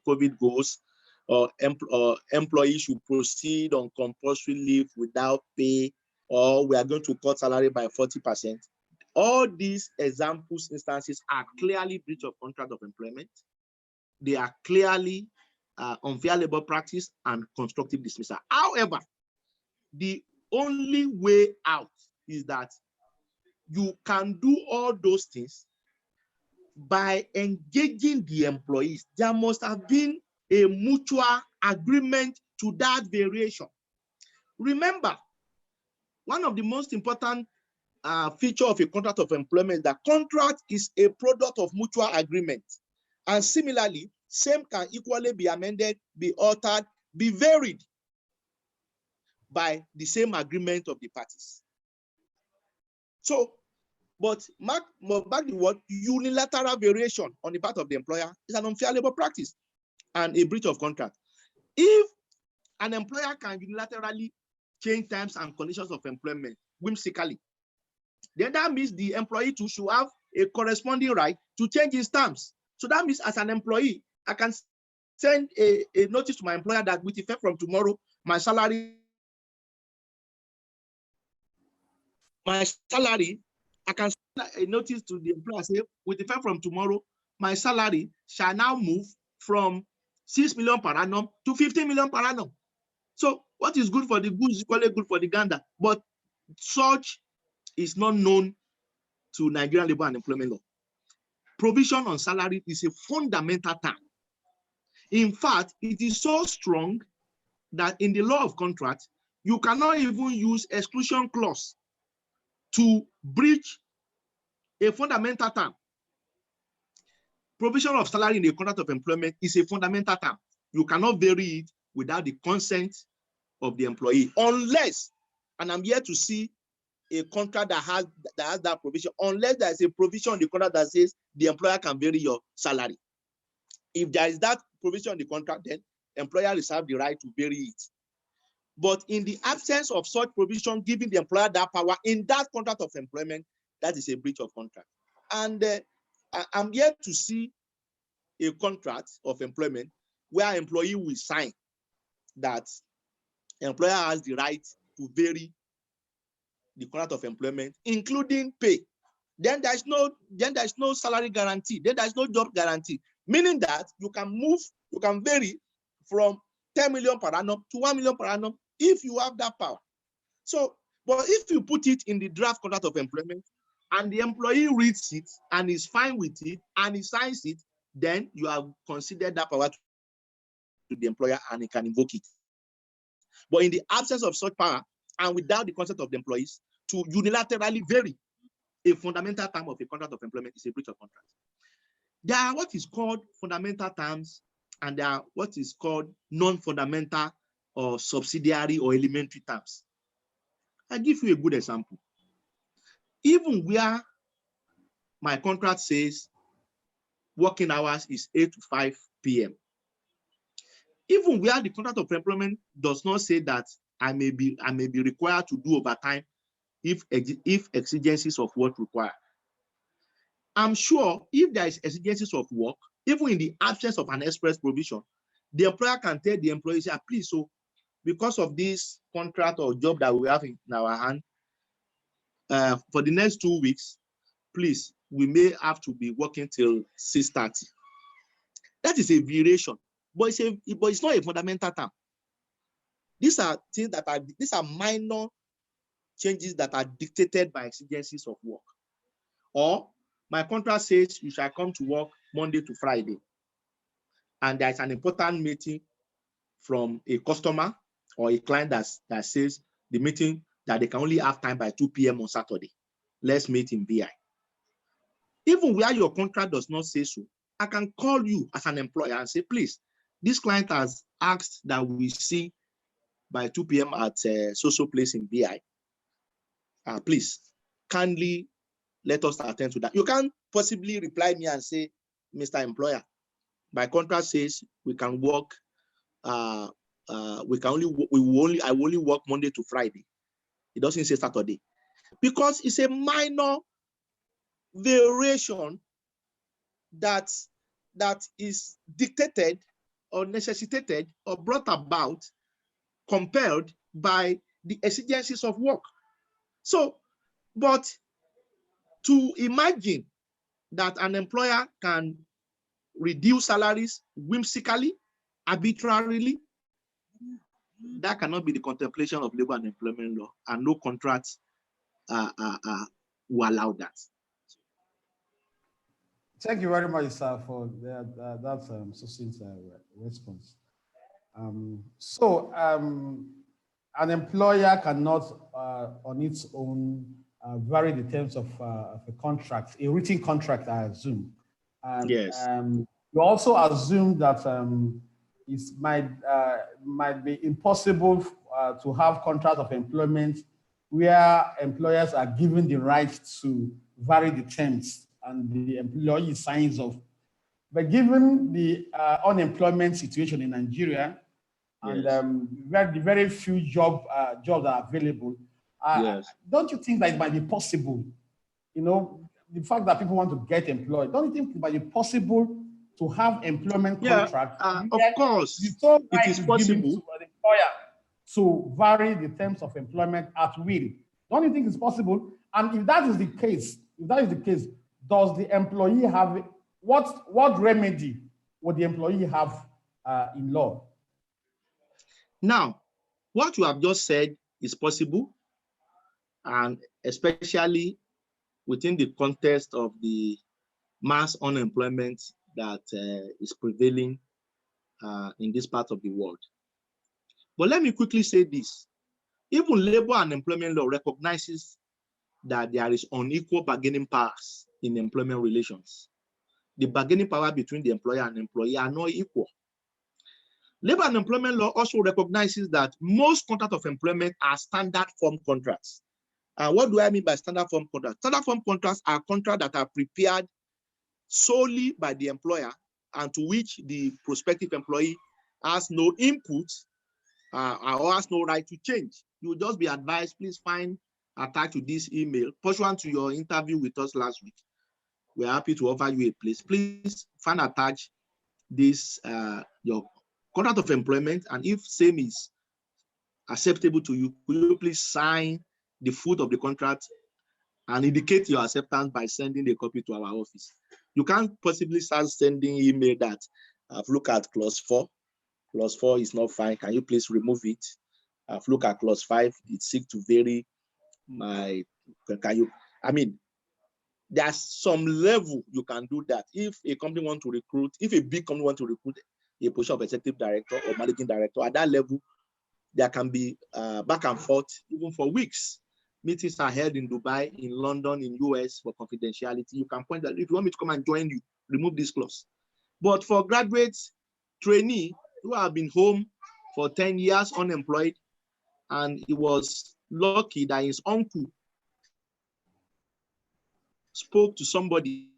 [SPEAKER 2] COVID goes, or employees should proceed on compulsory leave without pay, or we are going to cut salary by 40%. All these examples, instances are clearly breach of contract of employment. They are clearly unfair labor practice and constructive dismissal. However, the only way out is that you can do all those things by engaging the employees. There must have been a mutual agreement to that variation. Remember, one of the most important feature of a contract of employment, that contract is a product of mutual agreement. And similarly, same can equally be amended, be altered, be varied by the same agreement of the parties. So, but back to what unilateral variation on the part of the employer is an unfair labor practice and a breach of contract. If an employer can unilaterally change terms and conditions of employment whimsically, then that means the employee too should have a corresponding right to change his terms. So that means as an employee, I can send a notice to my employer that with effect from tomorrow, my salary, I can send a notice to the employer, say, with effect from tomorrow, my salary shall now move from 6 million per annum to 15 million per annum. So what is good for the goose is equally good for the gander. But such is not known to Nigerian labor and employment law. Provision on salary is a fundamental term. In fact, it is so strong that in the law of contract, you cannot even use exclusion clause to breach a fundamental term. Provision of salary in the contract of employment is a fundamental term. You cannot vary it without the consent of the employee, unless, and I'm here to see a contract that has that provision, unless there is a provision in the contract that says the employer can vary your salary. If there is that provision in the contract, then employer reserves the right to vary it. But in the absence of such provision giving the employer that power in that contract of employment, that is a breach of contract. And I'm here to see a contract of employment where employee will sign that employer has the right to vary the contract of employment, including pay. Then there's no salary guarantee. Then there's no job guarantee, meaning that you can vary from 10 million per annum to 1 million per annum if you have that power. So, but if you put it in the draft contract of employment and the employee reads it and is fine with it and he signs it, then you have considered that power to the employer and he can invoke it. But in the absence of such power and without the consent of the employees, to unilaterally vary a fundamental term of a contract of employment is a breach of contract. There are what is called fundamental terms and there are what is called non-fundamental or subsidiary or elementary terms. I'll give you a good example. Even where my contract says working hours is 8 to 5 p.m. Even where the contract of employment does not say that I may be required to do overtime if exigencies of work require. I'm sure if there is exigencies of work, even in the absence of an express provision, the employer can tell the employee, please, so because of this contract or job that we have in our hand, for the next 2 weeks, please, we may have to be working till 6:30. That is a variation, but it's not a fundamental term. These are things that these are minor changes that are dictated by exigencies of work. Or my contract says you shall come to work Monday to Friday, and there's an important meeting from a customer or a client that says the meeting that they can only have time by 2 p.m. on Saturday. Let's meet in BI. Even where your contract does not say so, I can call you as an employer and say, please, this client has asked that we see by 2 p.m. at social place in BI. Please, kindly let us attend to that. You can't possibly reply me and say, Mr. Employer, my contract says we can work, I will only work Monday to Friday. It doesn't say Saturday. Because it's a minor variation that is dictated or necessitated or brought about, compelled by the exigencies of work. So, but to imagine that an employer can reduce salaries whimsically, arbitrarily, that cannot be the contemplation of labor and employment law, and no contracts will allow that.
[SPEAKER 1] Thank you very much, sir, for that succinct response. An employer cannot, on its own, vary the terms of a contract, a written contract, I assume.
[SPEAKER 2] Yes.
[SPEAKER 1] You also assume that it might be impossible to have contracts of employment where employers are given the right to vary the terms and the employee signs off. But given the unemployment situation in Nigeria, and the very few jobs are available, don't you think that it might be possible, the fact that people want to get employed, don't you think it might be possible to have employment contracts?
[SPEAKER 2] Of course,
[SPEAKER 1] it is possible to an employer to vary the terms of employment at will. Don't you think it's possible? And if that is the case, does the employee have what remedy would the employee have in law?
[SPEAKER 2] Now, what you have just said is possible, and especially within the context of the mass unemployment that is prevailing in this part of the world. But let me quickly say this. Even labor and employment law recognizes that there is unequal bargaining powers in employment relations. The bargaining power between the employer and employee are not equal. Labor and employment law also recognizes that most contracts of employment are standard form contracts. And what do I mean by standard form contracts? Standard form contracts are contracts that are prepared solely by the employer and to which the prospective employee has no input or has no right to change. You will just be advised, please find attached to this email, pursuant to your interview with us last week. We're happy to offer you a place. Please find attached this, your contract of employment, and if same is acceptable to you, will you please sign the foot of the contract and indicate your acceptance by sending a copy to our office. You can't possibly start sending email that I've looked at clause 4. Clause 4 is not fine. Can you please remove it? I've looked at clause 5. It seeks to vary my, there's some level you can do that. If a company wants to recruit, if a big company wants to recruit a position of executive director or managing director, at that level, there can be back and forth, even for weeks. Meetings are held in Dubai, in London, in US for confidentiality. You can point that if you want me to come and join you, remove this clause. But for graduates, trainee who have been home for 10 years unemployed, and he was lucky that his uncle spoke to somebody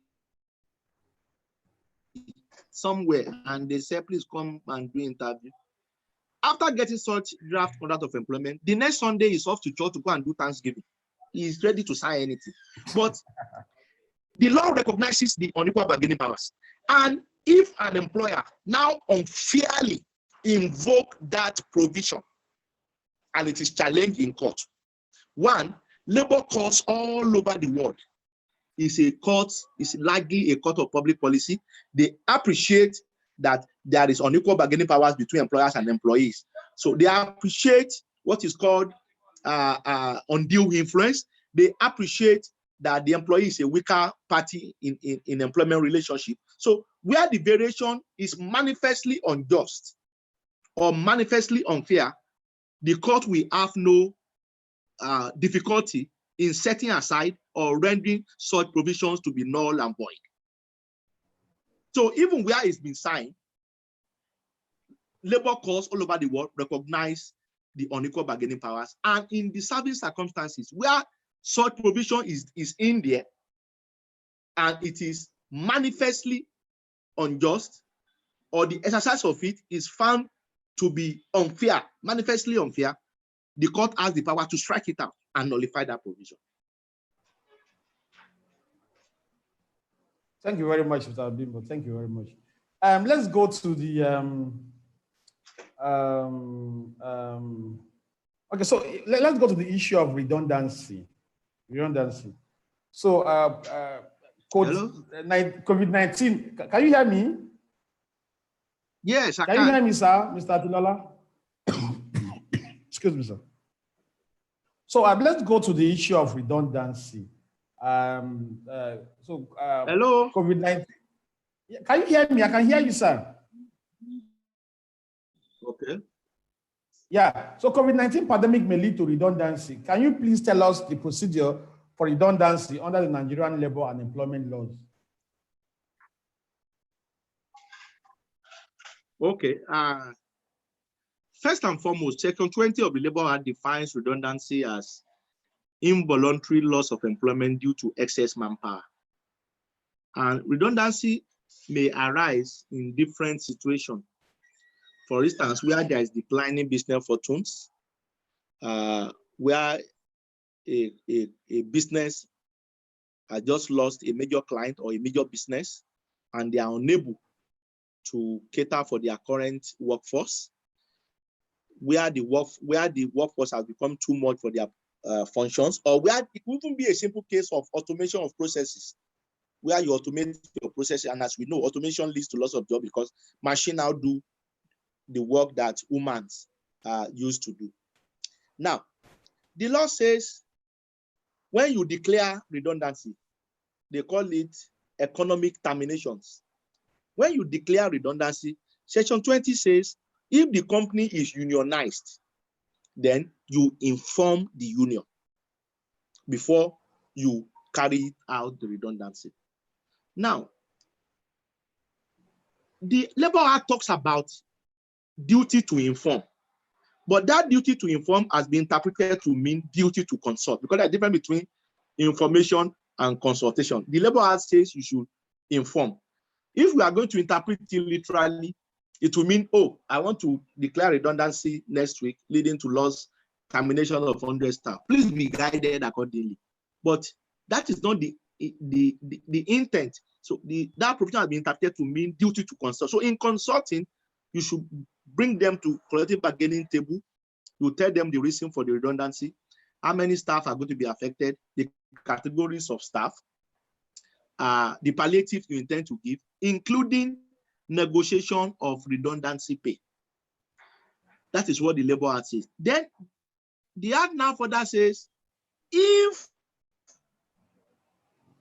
[SPEAKER 2] somewhere and they say, please come and do interview. After getting such draft contract of employment, the next Sunday he's off to church to go and do Thanksgiving. He's ready to sign anything. But the law recognizes the unequal bargaining powers. And if an employer now unfairly invoke that provision and it is challenged in court, one, labor courts all over the world is largely a court of public policy. They appreciate that there is unequal bargaining powers between employers and employees. So they appreciate what is called undue influence. They appreciate that the employee is a weaker party in employment relationship. So where the variation is manifestly unjust or manifestly unfair, the court will have no difficulty in setting aside or rendering such provisions to be null and void. So even where it's been signed, labor courts all over the world recognize the unequal bargaining powers. And in the serving circumstances where such provision is in there and it is manifestly unjust, or the exercise of it is found to be unfair, manifestly unfair, the court has the power to strike it out and nullify that provision.
[SPEAKER 1] Thank you very much, Mr. Bimbo. Thank you very much. Let's go to the okay. So let's go to the issue of redundancy. So COVID-19. Can you hear me?
[SPEAKER 2] Yes, I can.
[SPEAKER 1] Can you hear me, sir, Mr. Atilola? Excuse me, sir. So let's go to the issue of redundancy.
[SPEAKER 2] Hello.
[SPEAKER 1] COVID-19. Can you hear me? I can hear you, sir.
[SPEAKER 2] Okay.
[SPEAKER 1] Yeah. So COVID-19 pandemic may lead to redundancy. Can you please tell us the procedure for redundancy under the Nigerian labor and employment laws?
[SPEAKER 2] Okay. First and foremost, Section 20 of the Labor Act defines redundancy as involuntary loss of employment due to excess manpower. And redundancy may arise in different situations. For instance, where there is declining business fortunes, where a business has just lost a major client or a major business, and they are unable to cater for their current workforce, where the workforce has become too much for their functions, or where it could even be a simple case of automation of processes, where you automate your process, and as we know, automation leads to loss of job because machine now do the work that humans used to do. Now, the law says when you declare redundancy, they call it economic terminations. When you declare redundancy, Section 20 says if the company is unionized, then you inform the union before you carry out the redundancy. Now, the Labor Act talks about duty to inform, but that duty to inform has been interpreted to mean duty to consult, because there's a difference between information and consultation. The Labor Act says you should inform. If we are going to interpret it literally, it will mean, oh, I want to declare redundancy next week, leading to loss, termination of 100 staff. Please be guided accordingly. But that is not the intent. So that provision has been interpreted to mean duty to consult. So in consulting, you should bring them to collective bargaining table. You tell them the reason for the redundancy, how many staff are going to be affected, the categories of staff, the palliative you intend to give, including negotiation of redundancy pay. That is what the Labor Act says. Then the Act now further says, if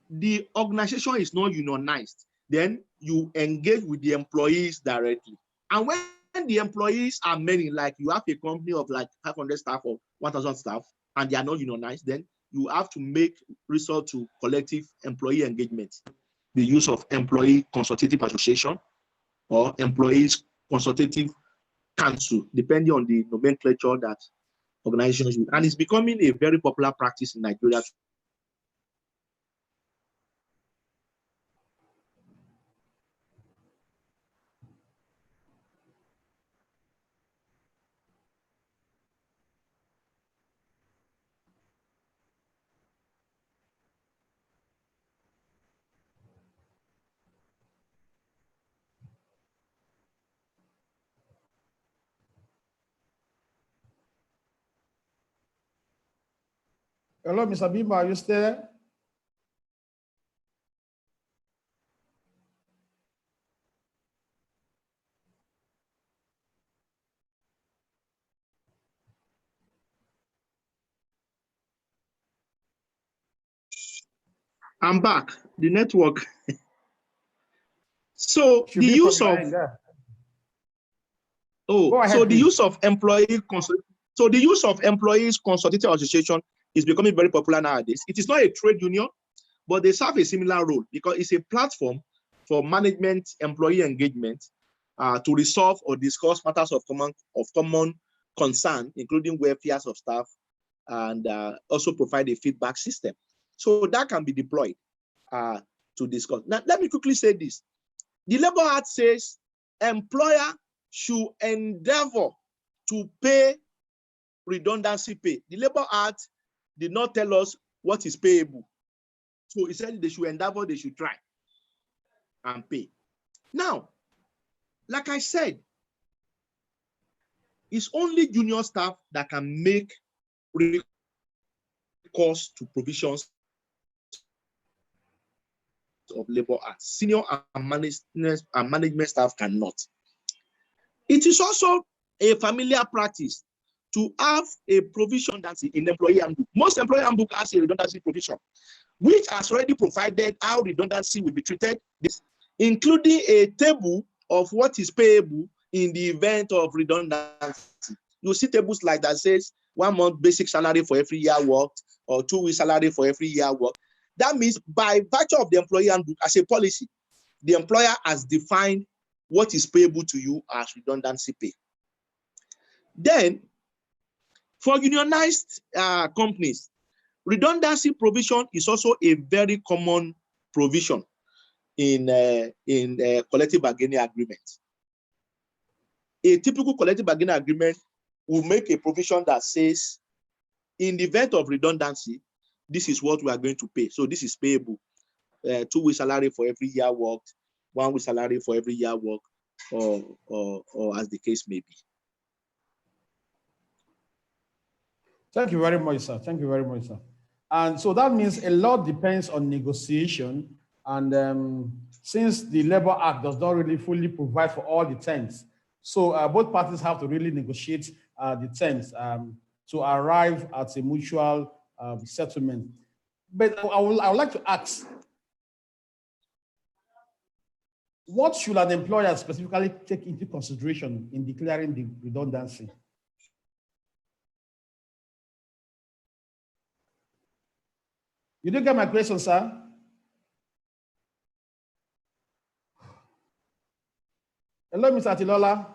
[SPEAKER 2] the organization is not unionized, then you engage with the employees directly. And when the employees are many, like you have a company of like 500 staff or 1,000 staff, and they are not unionized, then you have to make resort to collective employee engagement. The use of employee consultative association or employees consultative council, depending on the nomenclature that organizations use. And it's becoming a very popular practice in Nigeria.
[SPEAKER 1] Hello, Mr. Bimba, are you still there?
[SPEAKER 2] I'm back. The network. So
[SPEAKER 1] Should
[SPEAKER 2] the
[SPEAKER 1] be from
[SPEAKER 2] use
[SPEAKER 1] your
[SPEAKER 2] of
[SPEAKER 1] end, yeah.
[SPEAKER 2] oh,
[SPEAKER 1] Go ahead,
[SPEAKER 2] so the
[SPEAKER 1] please.
[SPEAKER 2] use of employees consultative association is becoming very popular nowadays. It is not a trade union, but they serve a similar role because it's a platform for management employee engagement to resolve or discuss matters of common concern, including welfare of staff, and also provide a feedback system. So that can be deployed to discuss. Now, let me quickly say this. The Labor Act says employer should endeavor to pay redundancy pay. The Labor Act did not tell us what is payable. So he said they should endeavor, they should try and pay. Now, like I said, it's only junior staff that can make recourse to provisions of Labor Act. Senior and management staff cannot. It is also a familiar practice to have a provision that's in the employee handbook. Most employee handbook has a redundancy provision, which has already provided how redundancy will be treated, including a table of what is payable in the event of redundancy. You see tables like that says 1 month basic salary for every year worked, or 2 weeks salary for every year worked. That means by virtue of the employee handbook as a policy, the employer has defined what is payable to you as redundancy pay. Then, for unionized companies, redundancy provision is also a very common provision in collective bargaining agreement. A typical collective bargaining agreement will make a provision that says, in the event of redundancy, this is what we are going to pay. So this is payable. 2 weeks salary for every year worked, 1 week salary for every year worked, or as the case may be.
[SPEAKER 1] Thank you very much, sir. Thank you very much, sir. And so that means a lot depends on negotiation. And since the Labor Act does not really fully provide for all the terms, so both parties have to really negotiate the terms to arrive at a mutual settlement. But I would like to ask, what should an employer specifically take into consideration in declaring the redundancy? You didn't get my question, sir? Hello, Mr. Atilola.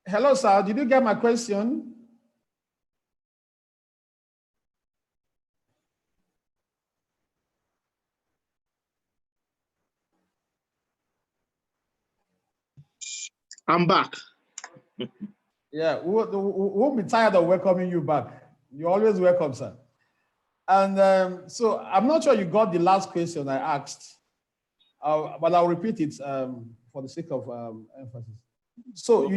[SPEAKER 1] Hello, sir. Did you get my question?
[SPEAKER 2] I'm back.
[SPEAKER 1] Yeah, we'll be tired of welcoming you back. You're always welcome, sir. And so I'm not sure you got the last question I asked, but I'll repeat it for the sake of emphasis. So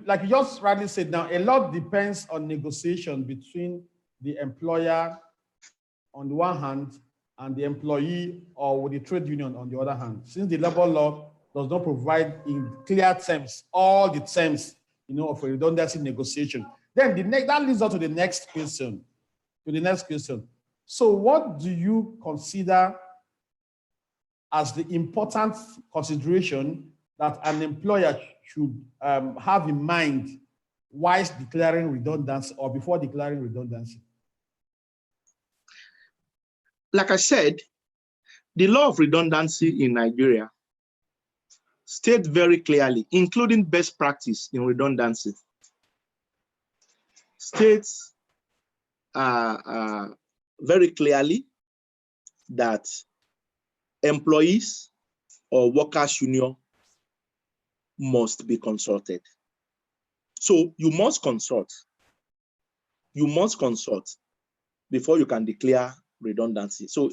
[SPEAKER 1] like you just rightly said, now a lot depends on negotiation between the employer on the one hand and the employee or with the trade union on the other hand. Since the labor law does not provide in clear terms all the terms, of a redundancy negotiation, then that leads us to the next question. So what do you consider as the important consideration that an employer should have in mind whilst declaring redundancy or before declaring redundancy?
[SPEAKER 2] Like I said, the law of redundancy in Nigeria states very clearly, including best practice in redundancy, states very clearly that employees or workers' union must be consulted. So you must consult. You must consult before you can declare redundancy. So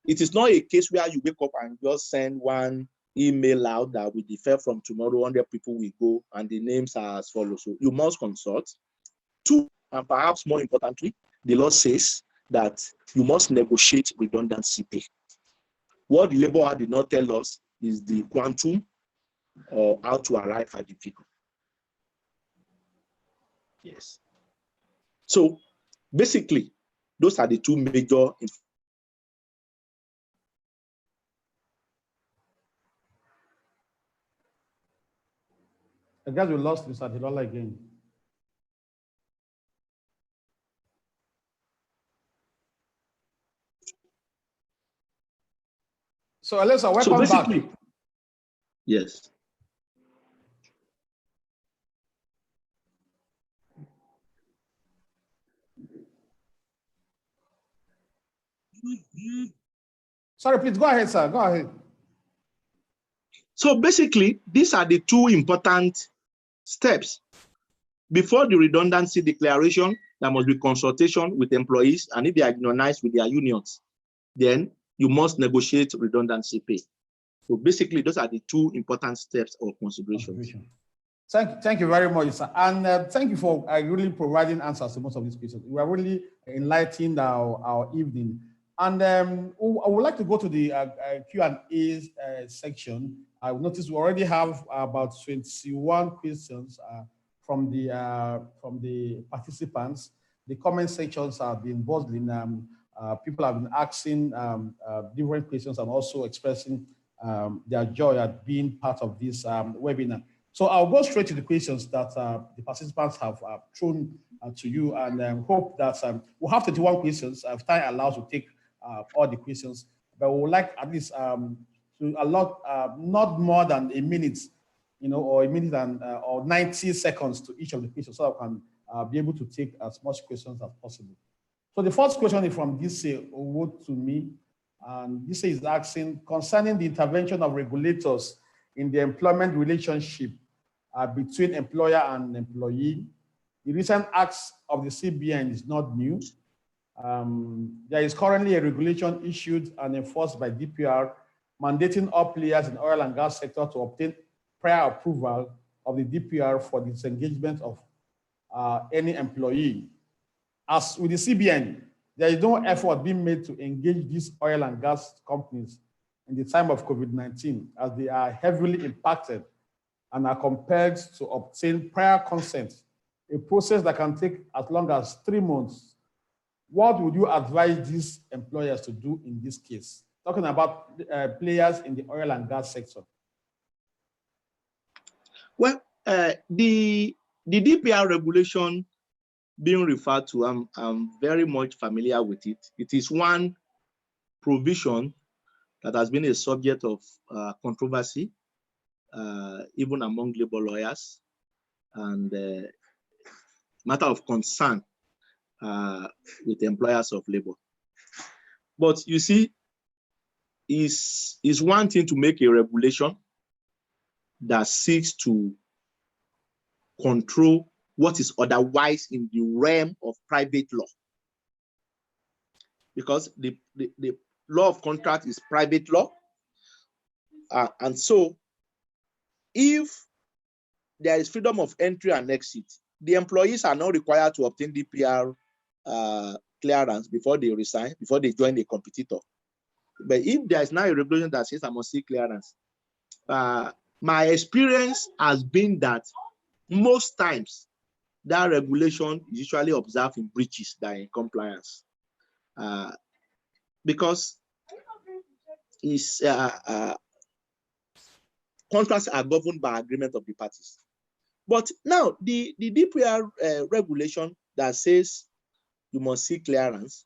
[SPEAKER 2] It is not a case where you wake up and just send one email out that we defer from tomorrow, 100 people will go, and the names are as follows. So you must consult. 2, and perhaps more importantly, the law says that you must negotiate redundancy pay. What the Labour Act did not tell us is the quantum or how to arrive at the figure. Yes. So basically, those are the 2 major.
[SPEAKER 1] I guess we lost Mr. Dilola again. So Alexa, welcome back.
[SPEAKER 2] Yes.
[SPEAKER 1] Sorry, please go ahead, sir. Go ahead.
[SPEAKER 2] So basically, these are the 2 important steps. Before the redundancy declaration, there must be consultation with employees, and if they are unionized with their unions, then you must negotiate redundancy pay. So basically, those are the 2 important steps or considerations.
[SPEAKER 1] Thank you very much, sir. And thank you for really providing answers to most of these questions. We are really enlightening our evening. And I would like to go to the Q&A section. I noticed we already have about 21 questions from the participants. The comment sections have been bustling. People have been asking different questions and also expressing their joy at being part of this webinar. So I'll go straight to the questions that the participants have thrown to you, and hope that we'll have 21 questions if time allows to take all the questions, but we would like at least to allot not more than a minute, or a minute and or 90 seconds to each of the questions, so I can be able to take as much questions as possible. So the first question is from DC Owo to me, and DC is asking concerning the intervention of regulators in the employment relationship between employer and employee. The recent acts of the CBN is not new. There is currently a regulation issued and enforced by DPR mandating all players in the oil and gas sector to obtain prior approval of the DPR for the disengagement of any employee. As with the CBN, there is no effort being made to engage these oil and gas companies in the time of COVID-19, as they are heavily impacted and are compelled to obtain prior consent, a process that can take as long as 3 months. What would you advise these employers to do in this case? Talking about players in the oil and gas sector.
[SPEAKER 2] Well, the DPR regulation being referred to, I'm very much familiar with it. It is one provision that has been a subject of controversy, even among labor lawyers, and matter of concern with employers of labor. But you see, is one thing to make a regulation that seeks to control what is otherwise in the realm of private law, because the law of contract is private law, and so if there is freedom of entry and exit, the employees are not required to obtain DPR clearance before they resign, before they join a competitor. But if there is now a regulation that says I must see clearance, my experience has been that most times that regulation is usually observed in breaches than in compliance, because it's, contracts are governed by agreement of the parties. But now the DPR regulation that says you must seek clearance,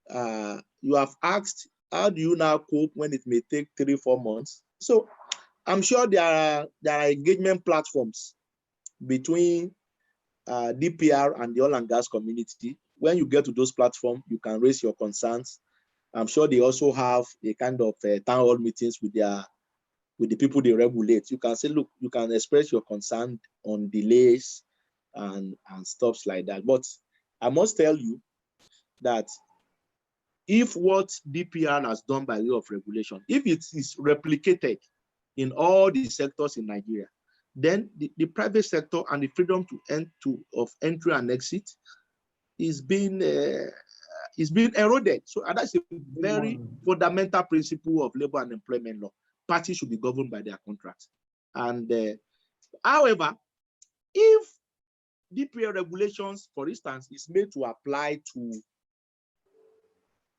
[SPEAKER 2] you have asked, how do you now cope when it may take 3-4 months? So I'm sure there are engagement platforms between DPR and the oil and gas community. When you get to those platforms, you can raise your concerns. I'm sure they also have a kind of town hall meetings with the people they regulate. You can say, look, you can express your concern on delays and stuff like that. But I must tell you that if what DPR has done by way of regulation, if it is replicated in all the sectors in Nigeria, then the private sector and the freedom of entry and exit is being eroded. So that's a very fundamental principle of labor and employment law. Parties should be governed by their contracts. And however, if DPR regulations, for instance, is made to apply to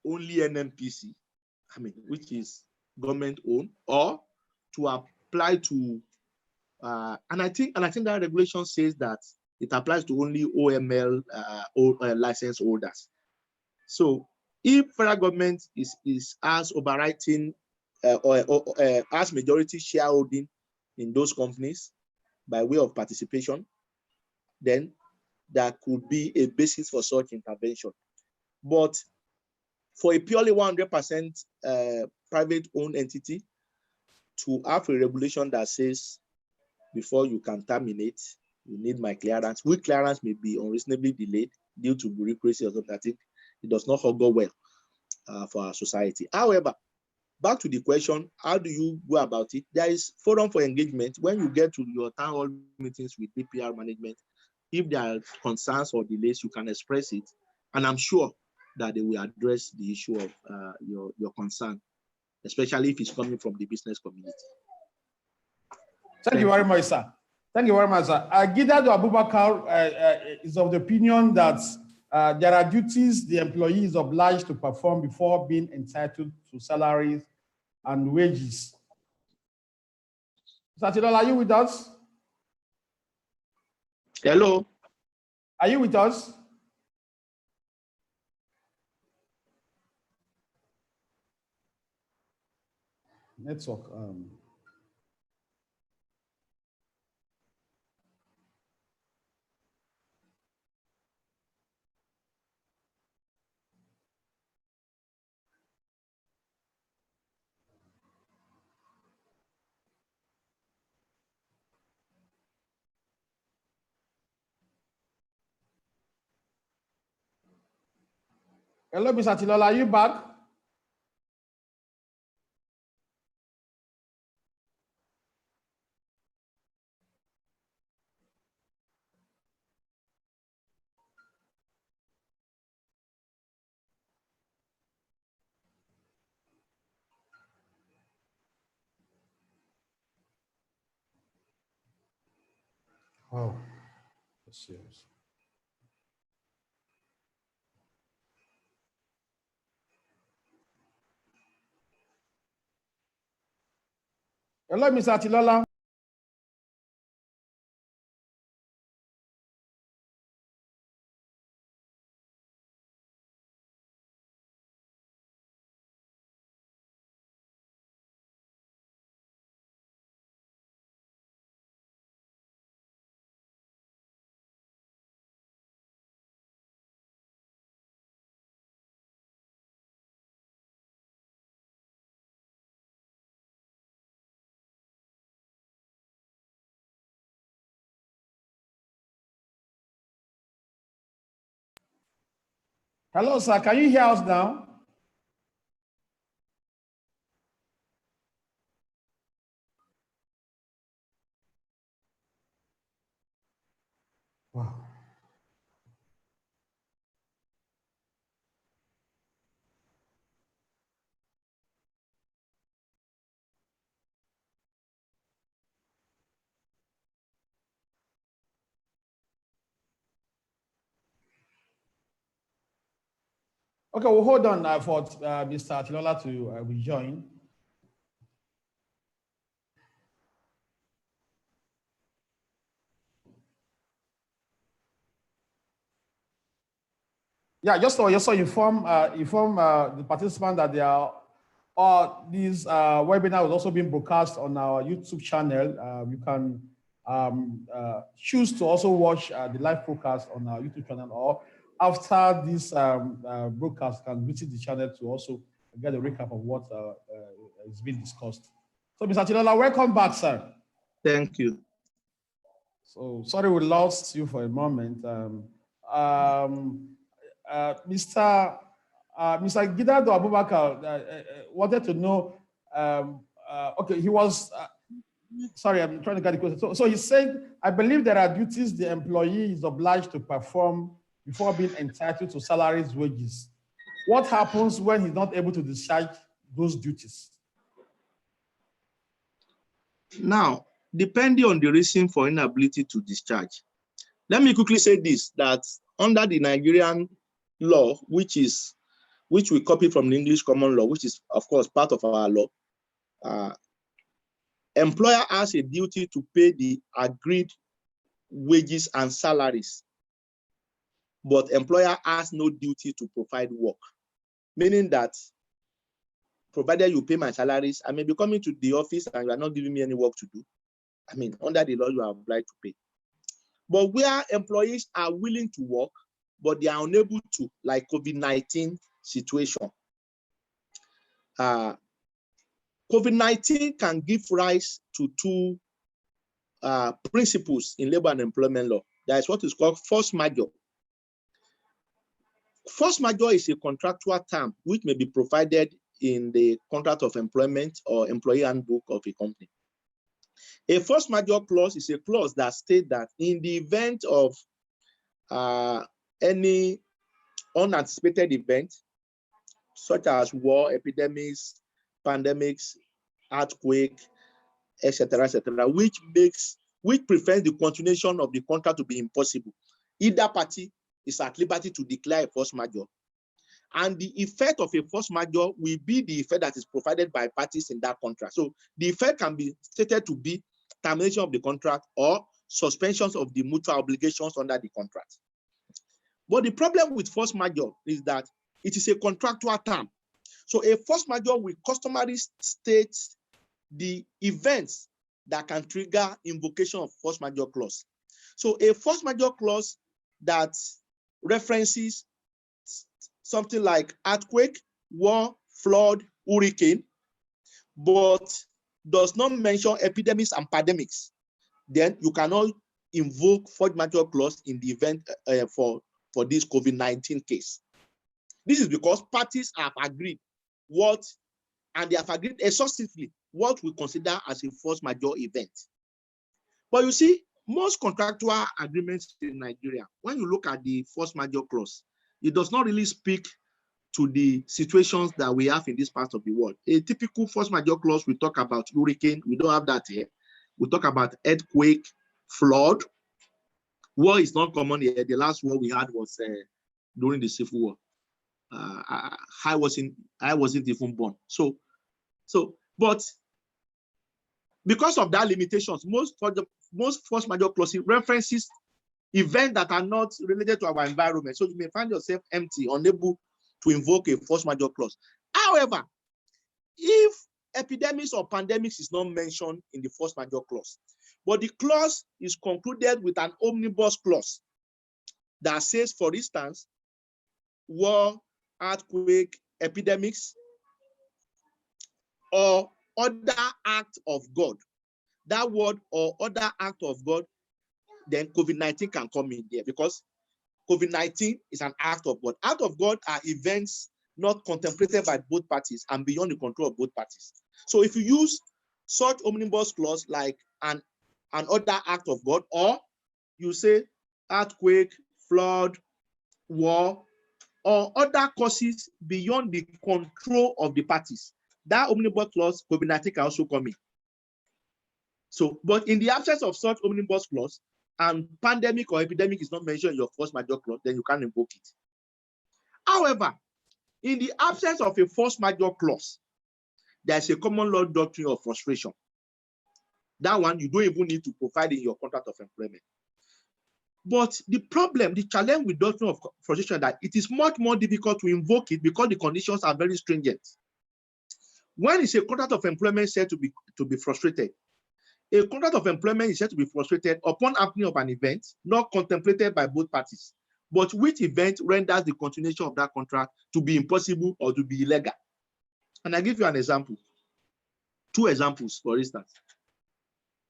[SPEAKER 2] only NNPC, which is government owned, or to apply to, and I think that regulation says that it applies to only OML license holders. So if federal government is as overwriting or as majority shareholding in those companies by way of participation, then there could be a basis for such intervention. But for a purely 100% private owned entity to have a regulation that says before you can terminate, you need my clearance, which clearance may be unreasonably delayed due to bureaucracy or something, I think it does not augur well for our society. However, back to the question, how do you go about it? There is forum for engagement. When you get to your town hall meetings with DPR management, if there are concerns or delays, you can express it. And I'm sure that they will address the issue of your concern, especially if it's coming from the business community.
[SPEAKER 1] Thank you very much, sir. Thank you very much, sir. Gidado Abubakar is of the opinion that there are duties the employee is obliged to perform before being entitled to salaries and wages. Mr. Tilol, are you with us?
[SPEAKER 2] Hello.
[SPEAKER 1] Are you with us? Network. Hello, Mr. Tilol, are you back? Oh, that's serious. Hello, Mr. Atilola. Hello, sir. Can you hear us now? Wow. Okay, we'll hold on for Mr. Atilola to rejoin. Yeah, just to inform the participant that there are this webinar is also being broadcast on our YouTube channel. You can choose to also watch the live broadcast on our YouTube channel, or after this broadcast, can visit the channel to also get a recap of what is being discussed. So, Mr. Atilola, welcome back, sir.
[SPEAKER 2] Thank you.
[SPEAKER 1] So sorry we lost you for a moment. Mr. Mr. Gidado Abubakar wanted to know, okay, he was, sorry, I'm trying to get the question. So he said, I believe there are duties the employee is obliged to perform before being entitled to salaries, wages. What happens when he's not able to discharge those duties?
[SPEAKER 2] Now, depending on the reason for inability to discharge, let me quickly say this, that under the Nigerian law, which we copy from the English common law, which is, of course, part of our law, employer has a duty to pay the agreed wages and salaries, but employer has no duty to provide work, meaning that provided you pay my salaries, I may be coming to the office and you are not giving me any work to do. I mean, under the law, you are obliged to pay. But where employees are willing to work, but they are unable to, like COVID-19 situation. COVID-19 can give rise to two principles in labor and employment law. There is what is called force majeure. Force majeure is a contractual term which may be provided in the contract of employment or employee handbook of a company. A force majeure clause is a clause that states that in the event of any unanticipated event, such as war, epidemics, pandemics, earthquake, etc., which prevents the continuation of the contract to be impossible, either party is at liberty to declare a force majeure. And the effect of a force majeure will be the effect that is provided by parties in that contract. So the effect can be stated to be termination of the contract or suspensions of the mutual obligations under the contract. But the problem with force majeure is that it is a contractual term. So a force majeure will customarily state the events that can trigger invocation of force majeure clause. So a force majeure clause that references something like earthquake, war, flood, hurricane, but does not mention epidemics and pandemics, then you cannot invoke force majeure clause in the event for this COVID-19 case. This is because parties have agreed and they have agreed exhaustively what we consider as a force majeure event. But you see, most contractual agreements in Nigeria, when you look at the force majeure clause, it does not really speak to the situations that we have in this part of the world. A typical force majeure clause, we talk about hurricane, we don't have that here. We talk about earthquake, flood. War is not common here. The last war we had was during the Civil War. I wasn't even born. But because of that limitations, most force majeure clauses references events that are not related to our environment. So you may find yourself empty, unable to invoke a force majeure clause. However, if epidemics or pandemics is not mentioned in the force majeure clause, but the clause is concluded with an omnibus clause that says, for instance, war, earthquake, epidemics, or other act of God. That word or other act of God, then COVID-19 can come in there because COVID-19 is an act of God. Act of God are events not contemplated by both parties and beyond the control of both parties. So if you use such omnibus clause like an other act of God, or you say earthquake, flood, war, or other causes beyond the control of the parties, that omnibus clause, COVID-19 can also come in. So, but in the absence of such omnibus clause, and pandemic or epidemic is not mentioned in your force majeure clause, then you can't invoke it. However, in the absence of a force majeure clause, there's a common law doctrine of frustration. That one you don't even need to provide in your contract of employment. But the problem, the challenge with doctrine of frustration is that it is much more difficult to invoke it because the conditions are very stringent. When is a contract of employment said to be frustrated? A contract of employment is said to be frustrated upon happening of an event not contemplated by both parties, but which event renders the continuation of that contract to be impossible or to be illegal. And I give you an example. Two examples, for instance.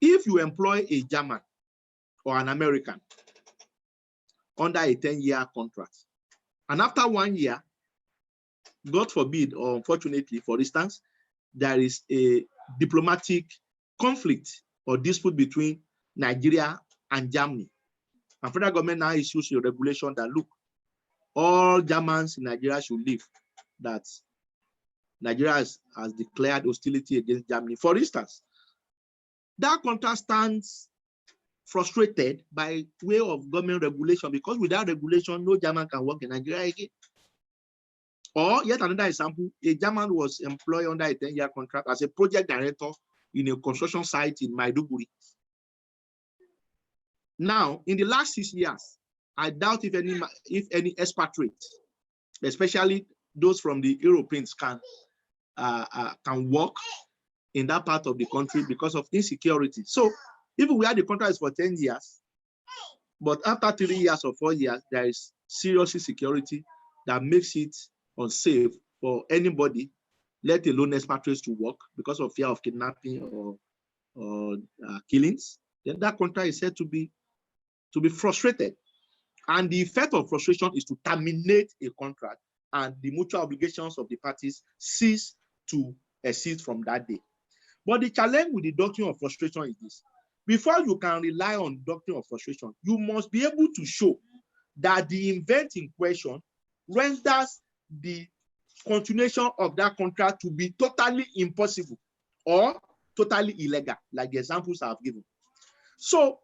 [SPEAKER 2] If you employ a German or an American under a 10-year contract, and after 1 year, God forbid, or unfortunately, for instance, there is a diplomatic conflict or dispute between Nigeria and Germany. And federal government now issues a regulation that, look, all Germans in Nigeria should leave, that Nigeria has declared hostility against Germany. For instance, that contract stands frustrated by way of government regulation, because without regulation, no German can work in Nigeria again. Or yet another example, a German was employed under a 10-year contract as a project director in a construction site in Maiduguri. Now, in the last 6 years, I doubt if any expatriates, especially those from the Europeans, can work in that part of the country because of insecurity. So even we had the contract for 10 years, but after 3 years or 4 years, there is serious insecurity that makes it unsafe for anybody, let alone expatriates, to work because of fear of kidnapping or killings. Then that contract is said to be frustrated. And the effect of frustration is to terminate a contract, and the mutual obligations of the parties cease to exist from that day. But the challenge with the doctrine of frustration is this: before you can rely on doctrine of frustration, you must be able to show that the event in question renders the continuation of that contract to be totally impossible or totally illegal, like the examples I've given. So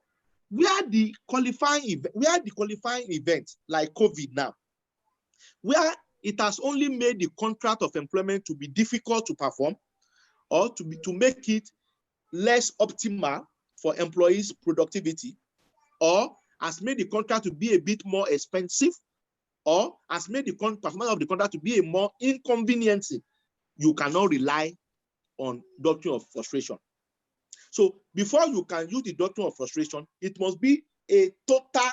[SPEAKER 2] where the qualifying event like COVID now, where it has only made the contract of employment to be difficult to perform, or to make it less optimal for employees' productivity, or has made the contract to be a bit more expensive, or has made the performance of the contract to be a more inconveniencing, you cannot rely on doctrine of frustration. So before you can use the doctrine of frustration, it must be a total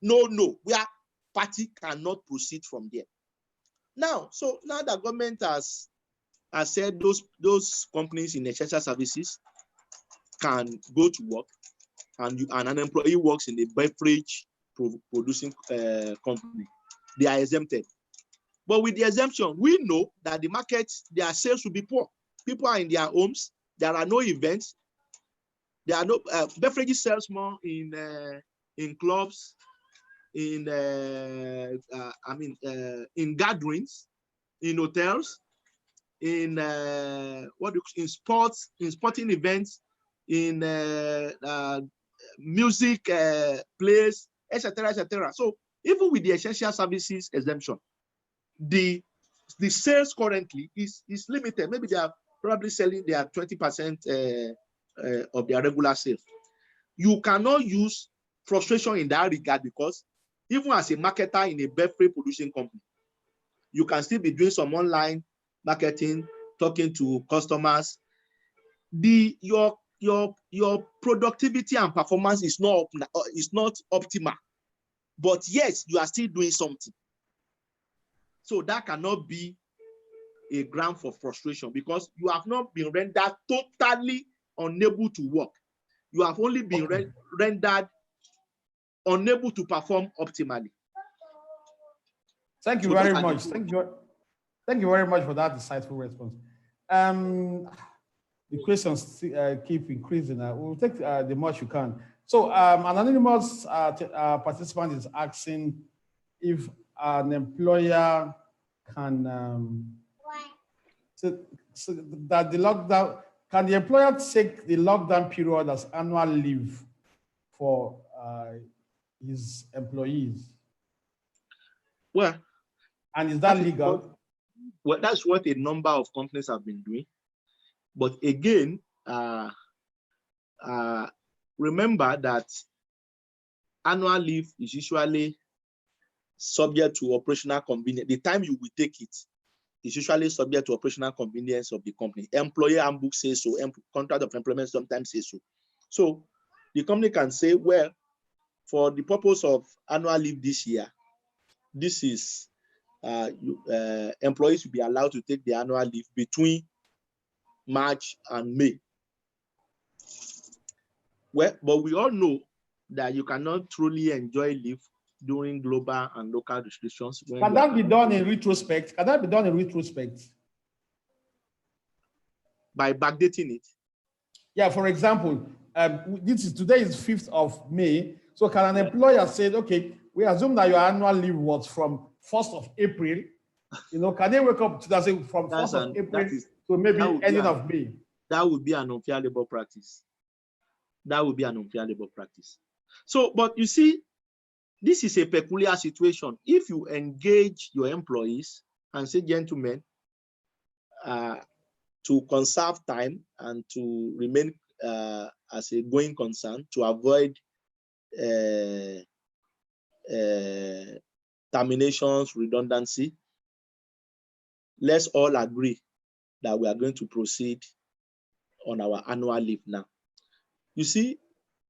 [SPEAKER 2] no, where party cannot proceed from there. Now the government has said those companies in essential services can go to work, and an employee works in a beverage producing company, they are exempted. But with the exemption, we know that the market, their sales will be poor. People are in their homes. There are no events. There are no beverages sales more in clubs, in gatherings, in hotels, in sporting events, in music plays, etc., etc. So even with the essential services exemption, the sales currently is limited. Maybe they are probably selling their 20% of their regular sales. You cannot use frustration in that regard, because even as a marketer in a beverage producing company, you can still be doing some online marketing, talking to customers. Your productivity and performance is not optimal, but yes, you are still doing something. So that cannot be a ground for frustration, because you have not been rendered totally unable to work. You have only been rendered unable to perform optimally.
[SPEAKER 1] Thank you very much. Thank you very much for that insightful response. The questions keep increasing. We'll take the much you can. So an anonymous participant is asking if an employer can so that the lockdown, can the employer take the lockdown period as annual leave for his employees?
[SPEAKER 2] Well,
[SPEAKER 1] and is that legal?
[SPEAKER 2] Well, that's what a number of companies have been doing. But again, remember that annual leave is usually subject to operational convenience. The time you will take it is usually subject to operational convenience of the company. Employer handbook says so, contract of employment sometimes says so. So the company can say, well, for the purpose of annual leave this year, this is employees will be allowed to take the annual leave between March and May. Well, but we all know that you cannot truly enjoy leave during global and local restrictions.
[SPEAKER 1] Can that be done in retrospect? Can that be done in retrospect?
[SPEAKER 2] By backdating it?
[SPEAKER 1] Yeah, for example, today is 5th of May. So can an employer say, okay, we assume that your annual leave was from 1st of April. You know, can they wake up to that, say, from 1st of April to maybe ending of May?
[SPEAKER 2] That would be an unfair labor practice. That would be an unfair labor practice. So, but you see, this is a peculiar situation. If you engage your employees and say, gentlemen, to conserve time and to remain as a going concern, to avoid terminations, redundancy, let's all agree that we are going to proceed on our annual leave now. You see,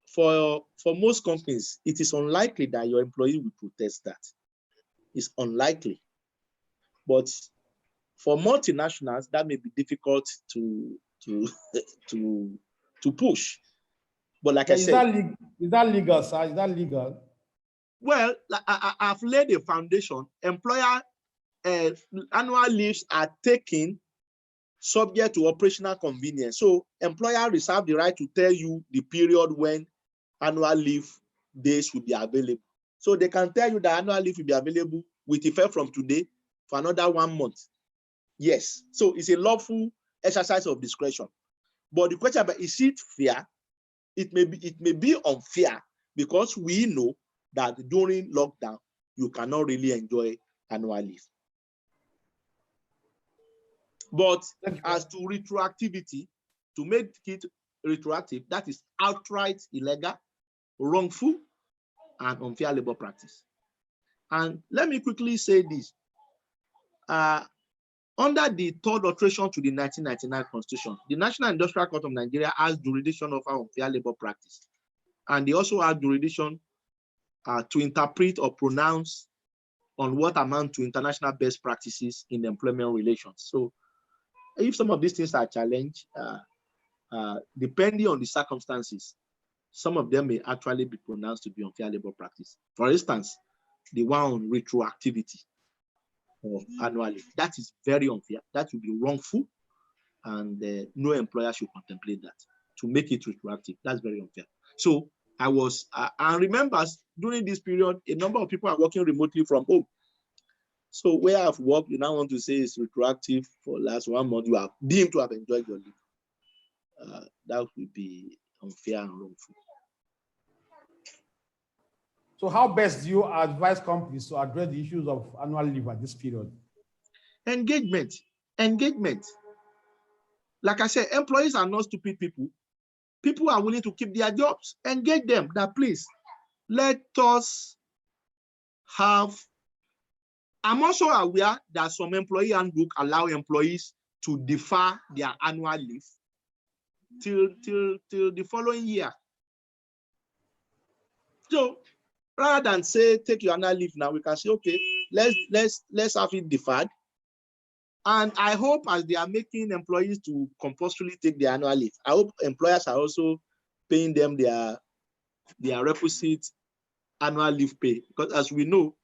[SPEAKER 2] for most companies, it is unlikely that your employee will protest that. It's unlikely. But for multinationals, that may be difficult to push. But like I said,
[SPEAKER 1] is that legal, sir? Is that legal?
[SPEAKER 2] Well, I've laid a foundation. Employer annual leaves are taken subject to operational convenience. So employer reserve the right to tell you the period when annual leave days will be available. So they can tell you that annual leave will be available with effect from today for another 1 month. Yes. So it's a lawful exercise of discretion. But the question about is it fair? It may be unfair because we know that during lockdown, you cannot really enjoy annual leave. But as to retroactivity, to make it retroactive, that is outright illegal, wrongful, and unfair labor practice. And let me quickly say this. Under the third alteration to the 1999 Constitution, the National Industrial Court of Nigeria has jurisdiction over unfair labor practice. And they also have jurisdiction to interpret or pronounce on what amount to international best practices in employment relations. So if some of these things are challenged, depending on the circumstances, some of them may actually be pronounced to be unfair labor practice. For instance, the one on retroactivity of annual leave. That is very unfair. That would be wrongful, and no employer should contemplate that to make it retroactive. That's very unfair. So I was, and remember, during this period, a number of people are working remotely from home. So where I've worked, you now want to say it's retroactive for last 1 month, you are deemed to have enjoyed your leave. That would be unfair and wrongful.
[SPEAKER 1] So how best do you advise companies to address the issues of annual leave at this period?
[SPEAKER 2] Engagement. Like I said, employees are not stupid people. People are willing to keep their jobs. Engage them that please, let us have. I'm also aware that some employee handbook allow employees to defer their annual leave till the following year. So rather than say take your annual leave now, we can say okay, let's have it deferred. And I hope as they are making employees to compulsorily take their annual leave, I hope employers are also paying them their requisite annual leave pay, because as we know,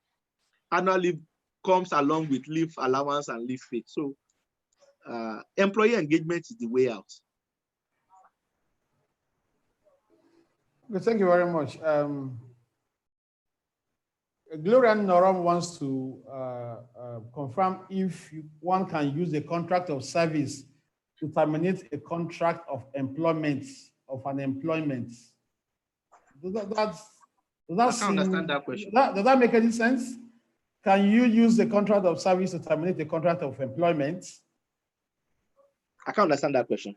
[SPEAKER 2] annual leave comes along with leave allowance and leave pay. So employee engagement is the way out.
[SPEAKER 1] Okay, thank you very much. Gloria Norom wants to confirm if one can use a contract of service to terminate a contract of employment, of an employment. Does that
[SPEAKER 2] understand that question.
[SPEAKER 1] Does that make any sense? Can you use the contract of service to terminate the contract of employment?
[SPEAKER 2] I can't understand that question.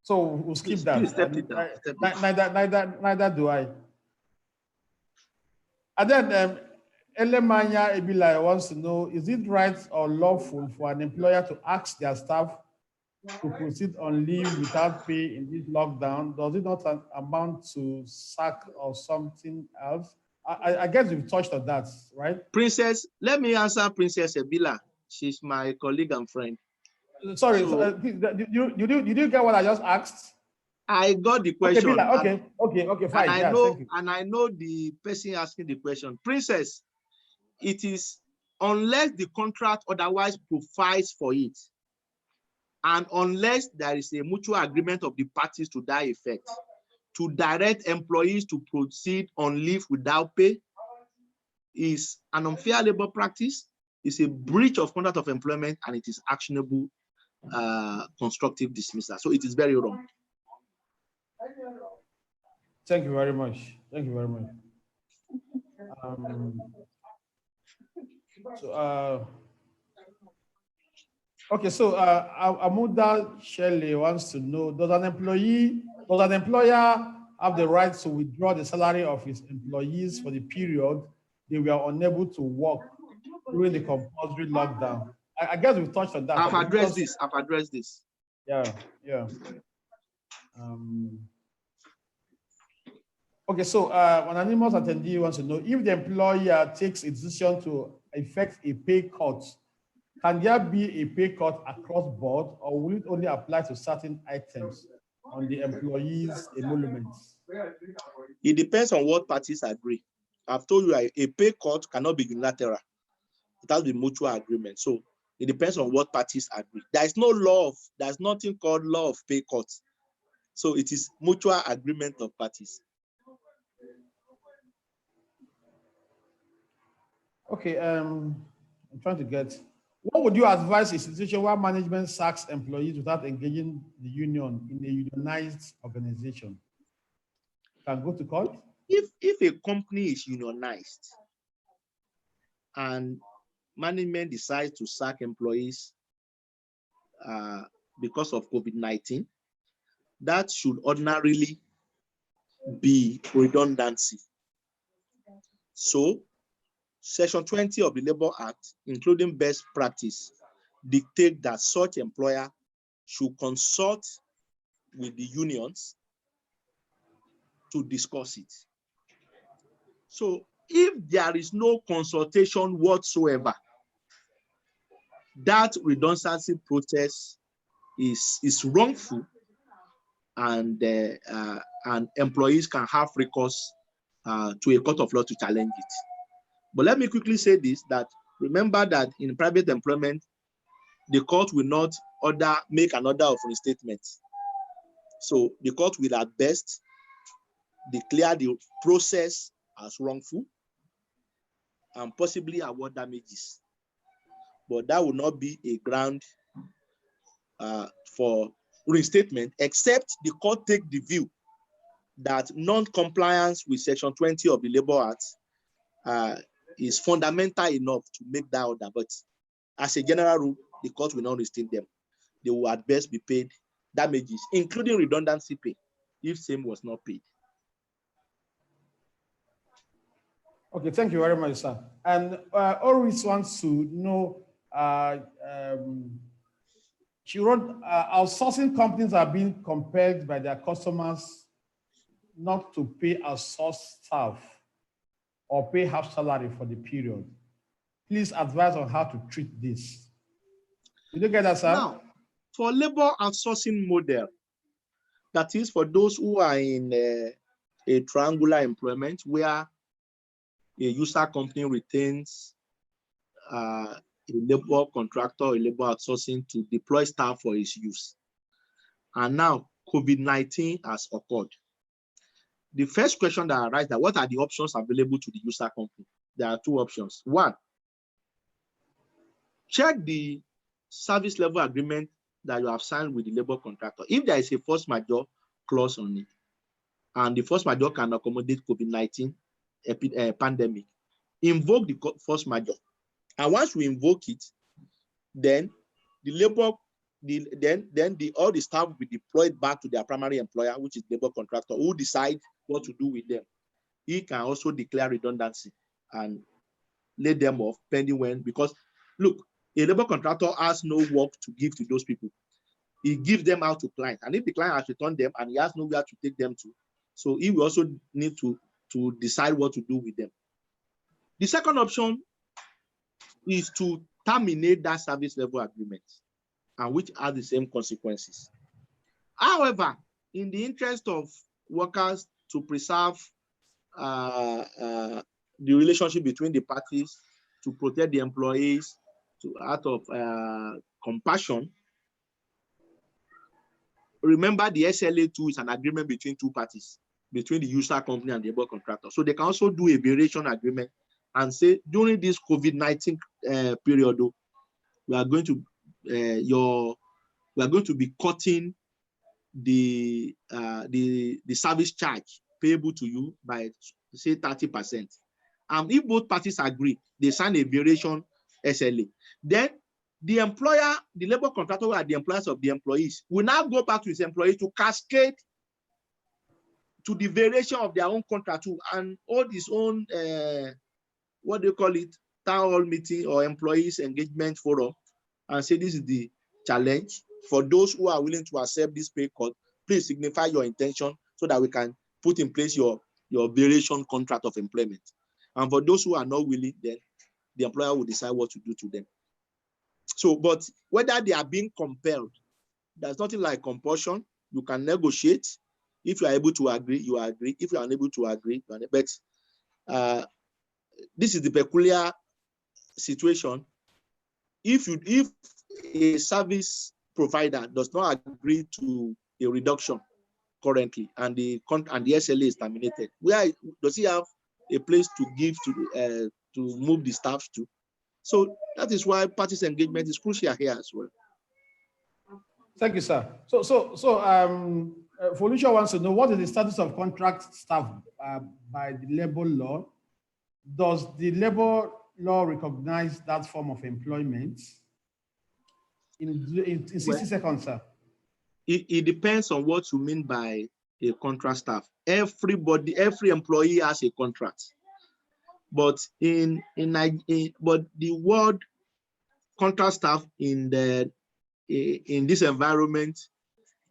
[SPEAKER 1] So we'll skip that.
[SPEAKER 2] Please step it down.
[SPEAKER 1] Neither do I. And then Elemanya Ebila wants to know, is it right or lawful for an employer to ask their staff to proceed on leave without pay in this lockdown? Does it not amount to sack or something else? I guess you've touched on that, right?
[SPEAKER 2] Princess, let me answer Princess Ebila. She's my colleague and friend.
[SPEAKER 1] Sorry, so, did you get what I just asked?
[SPEAKER 2] I got the
[SPEAKER 1] Okay,
[SPEAKER 2] question.
[SPEAKER 1] Bila, okay, fine.
[SPEAKER 2] And I
[SPEAKER 1] Yeah,
[SPEAKER 2] know,
[SPEAKER 1] thank you.
[SPEAKER 2] and I know the person asking the question. Princess, it is unless the contract otherwise provides for it, and unless there is a mutual agreement of the parties to that effect, to direct employees to proceed on leave without pay is an unfair labor practice, is a breach of contract of employment, and it is actionable constructive dismissal. So it is very wrong.
[SPEAKER 1] Thank you very much. Thank you very much. Okay, so Amuda Shelley wants to know, does an employer have the right to withdraw the salary of his employees for the period they were unable to work during the compulsory lockdown? I guess we've touched on that.
[SPEAKER 2] I've addressed this.
[SPEAKER 1] Yeah. Okay, so an anonymous attendee wants to know, if the employer takes a decision to effect a pay cut, can there be a pay cut across board, or will it only apply to certain items on the employee's emoluments?
[SPEAKER 2] It depends on what parties agree. I've told you a pay cut cannot be unilateral. It has to be mutual agreement. So it depends on what parties agree. There's nothing called law of pay cuts. So it is mutual agreement of parties.
[SPEAKER 1] Okay, I'm trying to get, what would you advise a situation where management sacks employees without engaging the union in a unionized organization? Can go to court?
[SPEAKER 2] If a company is unionized and management decides to sack employees because of COVID-19, that should ordinarily be redundancy. So Section 20 of the Labor Act, including best practice, dictate that such employer should consult with the unions to discuss it. So if there is no consultation whatsoever, that redundancy process is wrongful, and employees can have recourse to a court of law to challenge it. But let me quickly say this, that remember that in private employment, the court will not make an order of reinstatement. So the court will at best declare the process as wrongful and possibly award damages. But that will not be a ground for reinstatement, except the court take the view that non-compliance with Section 20 of the Labor Act is fundamental enough to make that order. But as a general rule, the court will not reinstate them. They will at best be paid damages, including redundancy pay, if same was not paid.
[SPEAKER 1] Okay, thank you very much, sir. And Oris wants to know, she wrote, outsourcing companies are being compelled by their customers not to pay outsourced staff or pay half salary for the period. Please advise on how to treat this. Did you get that, sir?
[SPEAKER 2] Now, for labor outsourcing model, that is for those who are in a triangular employment where a user company retains a labor contractor or labor outsourcing to deploy staff for its use. And now COVID-19 has occurred. The first question that arises is, what are the options available to the user company? There are two options. One, check the service level agreement that you have signed with the labor contractor. If there is a force majeure clause on it, and the force majeure can accommodate COVID-19 pandemic, invoke the force majeure. And once we invoke it, then all the staff will be deployed back to their primary employer, which is the labor contractor, who decide what to do with them. He can also declare redundancy and lay them off pending when, because look, a labor contractor has no work to give to those people. He gives them out to clients, and if the client has returned them and he has nowhere to take them to, so he will also need to decide what to do with them. The second option is to terminate that service level agreement, and which has the same consequences. However, in the interest of workers to preserve the relationship between the parties, to protect the employees, out of compassion, remember the SLA2 is an agreement between two parties, between the user company and the labor contractor. So they can also do a variation agreement and say, during this COVID-19 period, we are going to be cutting the service charge payable to you by, say, 30%. And if both parties agree, they sign a variation SLA. Then the employer, the labor contractor, who are the employers of the employees, will now go back to his employees to cascade to the variation of their own contract too, and hold his own, what do you call it, town hall meeting or employees engagement forum, and say, this is the challenge. For those who are willing to accept this pay cut, please signify your intention so that we can put in place your variation contract of employment. And for those who are not willing, then the employer will decide what to do to them. So, but whether they are being compelled, there's nothing like compulsion. You can negotiate. If you are able to agree, you agree. If you are unable to agree, you are unable. But this is the peculiar situation. If a service provider does not agree to a reduction currently, and the SLA is terminated, where does he have a place to give to move the staff to? So that is why parties engagement is crucial here as well.
[SPEAKER 1] Thank you, sir. Felicia wants to know, what is the status of contract staff by the labor law? Does the labor law recognize that form of employment? In 60 seconds, sir.
[SPEAKER 2] It depends on what you mean by a contract staff. Every employee has a contract. But but the word contract staff in this environment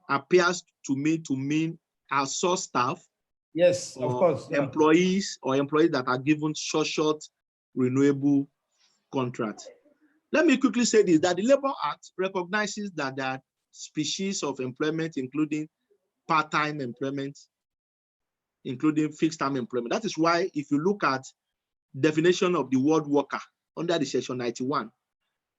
[SPEAKER 2] appears to me to mean outsourced staff.
[SPEAKER 1] Yes, of course. Yeah.
[SPEAKER 2] Employees that are given short renewable contract. Let me quickly say this, that the Labor Act recognizes that there are species of employment, including part-time employment, including fixed-term employment. That is why if you look at definition of the word worker under the section 91,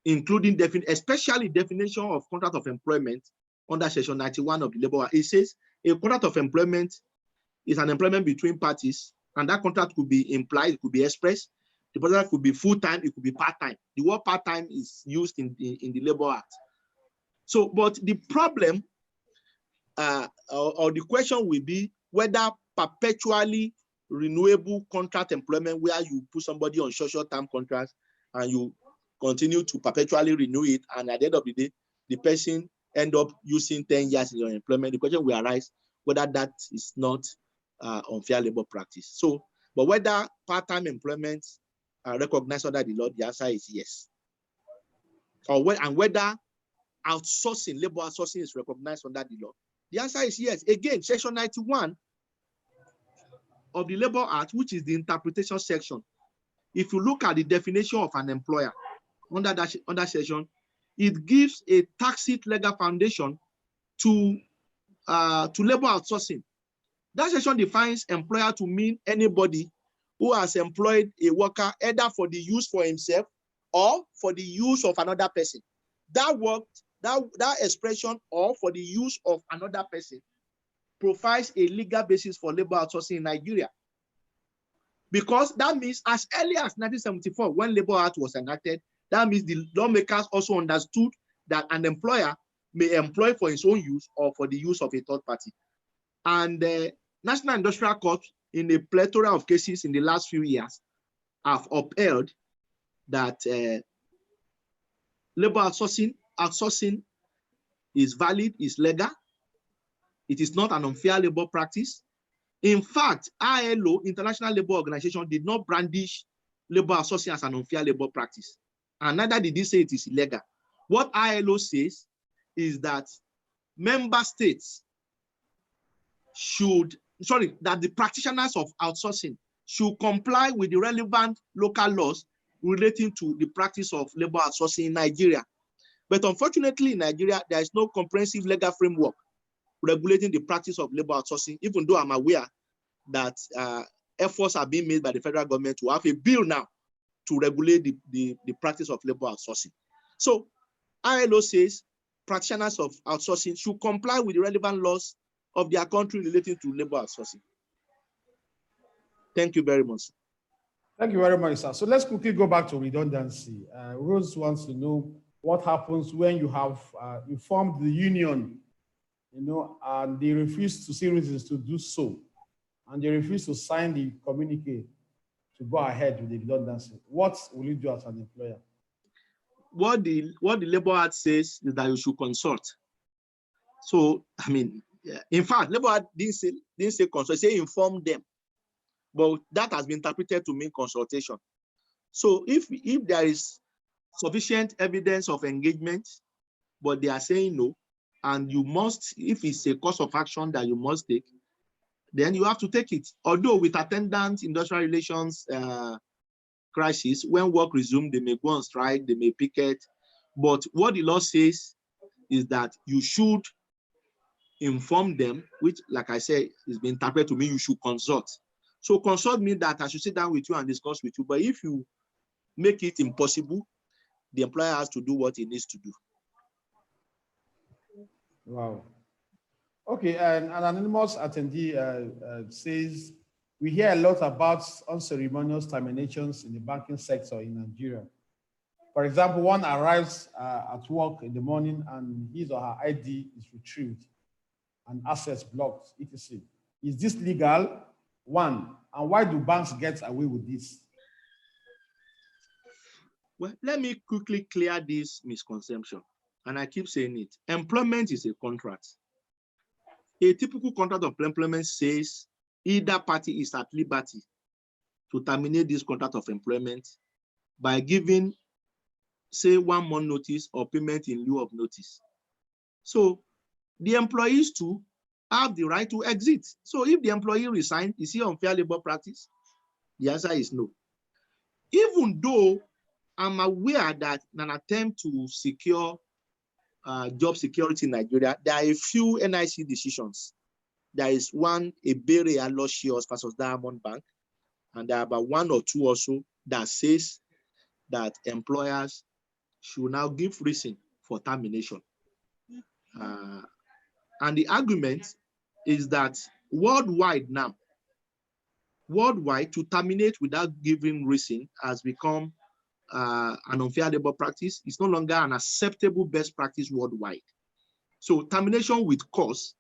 [SPEAKER 2] including especially definition of contract of employment under section 91 of the Labor Act, it says a contract of employment is an employment between parties, and that contract could be implied, it could be expressed. The contract could be full-time, it could be part-time. The word part-time is used in the Labor Act. So, but the problem or the question will be whether perpetually renewable contract employment, where you put somebody on short-term contracts and you continue to perpetually renew it, and at the end of the day, the person end up using 10 years in your employment. The question will arise whether that is not unfair labor practice. So, but whether part-time employment are recognized under the law, the answer is yes. And whether outsourcing, labor outsourcing is recognized under the law, the answer is yes. Again, section 91 of the Labor Act, which is the interpretation section, if you look at the definition of an employer under that section, it gives a tacit legal foundation to labor outsourcing. That section defines employer to mean anybody who has employed a worker either for the use for himself or for the use of another person. That word, that expression, or for the use of another person, provides a legal basis for labor outsourcing in Nigeria. Because that means as early as 1974, when Labor Act was enacted, that means the lawmakers also understood that an employer may employ for his own use or for the use of a third party. And the National Industrial Court, in a plethora of cases in the last few years, have upheld that labor outsourcing is valid, is legal. It is not an unfair labor practice. In fact, ILO, International Labour Organization, did not brandish labor outsourcing as an unfair labor practice. And neither did they say it is illegal. What ILO says is that member states that the practitioners of outsourcing should comply with the relevant local laws relating to the practice of labor outsourcing in Nigeria. But unfortunately, in Nigeria, there is no comprehensive legal framework regulating the practice of labor outsourcing, even though I'm aware that efforts are being made by the federal government to have a bill now to regulate the practice of labor outsourcing. So ILO says practitioners of outsourcing should comply with the relevant laws of their country relating to labor outsourcing. Thank you very much.
[SPEAKER 1] Thank you very much, sir. So let's quickly go back to redundancy. Rose wants to know what happens when you have informed the union, and they refuse to see reasons to do so, and they refuse to sign the communique to go ahead with the redundancy. What will you do as an employer?
[SPEAKER 2] What the Labor Act says is that you should consult. So, I mean, in fact, Labor Act didn't say consult, say inform them. But that has been interpreted to mean consultation. So if there is sufficient evidence of engagement, but they are saying no, and you must, if it's a course of action that you must take, then you have to take it. Although with attendant industrial relations crisis, when work resumes, they may go on strike, they may picket. But what the law says is that you should inform them, which, like I said, is being interpreted to mean you should consult. So consult means that I should sit down with you and discuss with you. But if you make it impossible, the employer has to do what he needs to do.
[SPEAKER 1] Wow. Okay, and an anonymous attendee says, we hear a lot about unceremonious terminations in the banking sector in Nigeria. For example, one arrives at work in the morning and his or her ID is retrieved and access blocked, etc. Is this legal? One, and why do banks get away with this?
[SPEAKER 2] Well, let me quickly clear this misconception. And I keep saying it. Employment is a contract. A typical contract of employment says either party is at liberty to terminate this contract of employment by giving, say, 1 month notice or payment in lieu of notice. So the employees too have the right to exit. So if the employee resigns, is he unfair labor practice? The answer is no. Even though I'm aware that in an attempt to secure job security in Nigeria, there are a few NIC decisions. There is one, Ebere Aloshios versus Diamond Bank, and there are about 1 or 2 also that says that employers should now give reason for termination. And the argument is that worldwide now, to terminate without giving reason has become an unfair labor practice. It's no longer an acceptable best practice worldwide. So termination with cause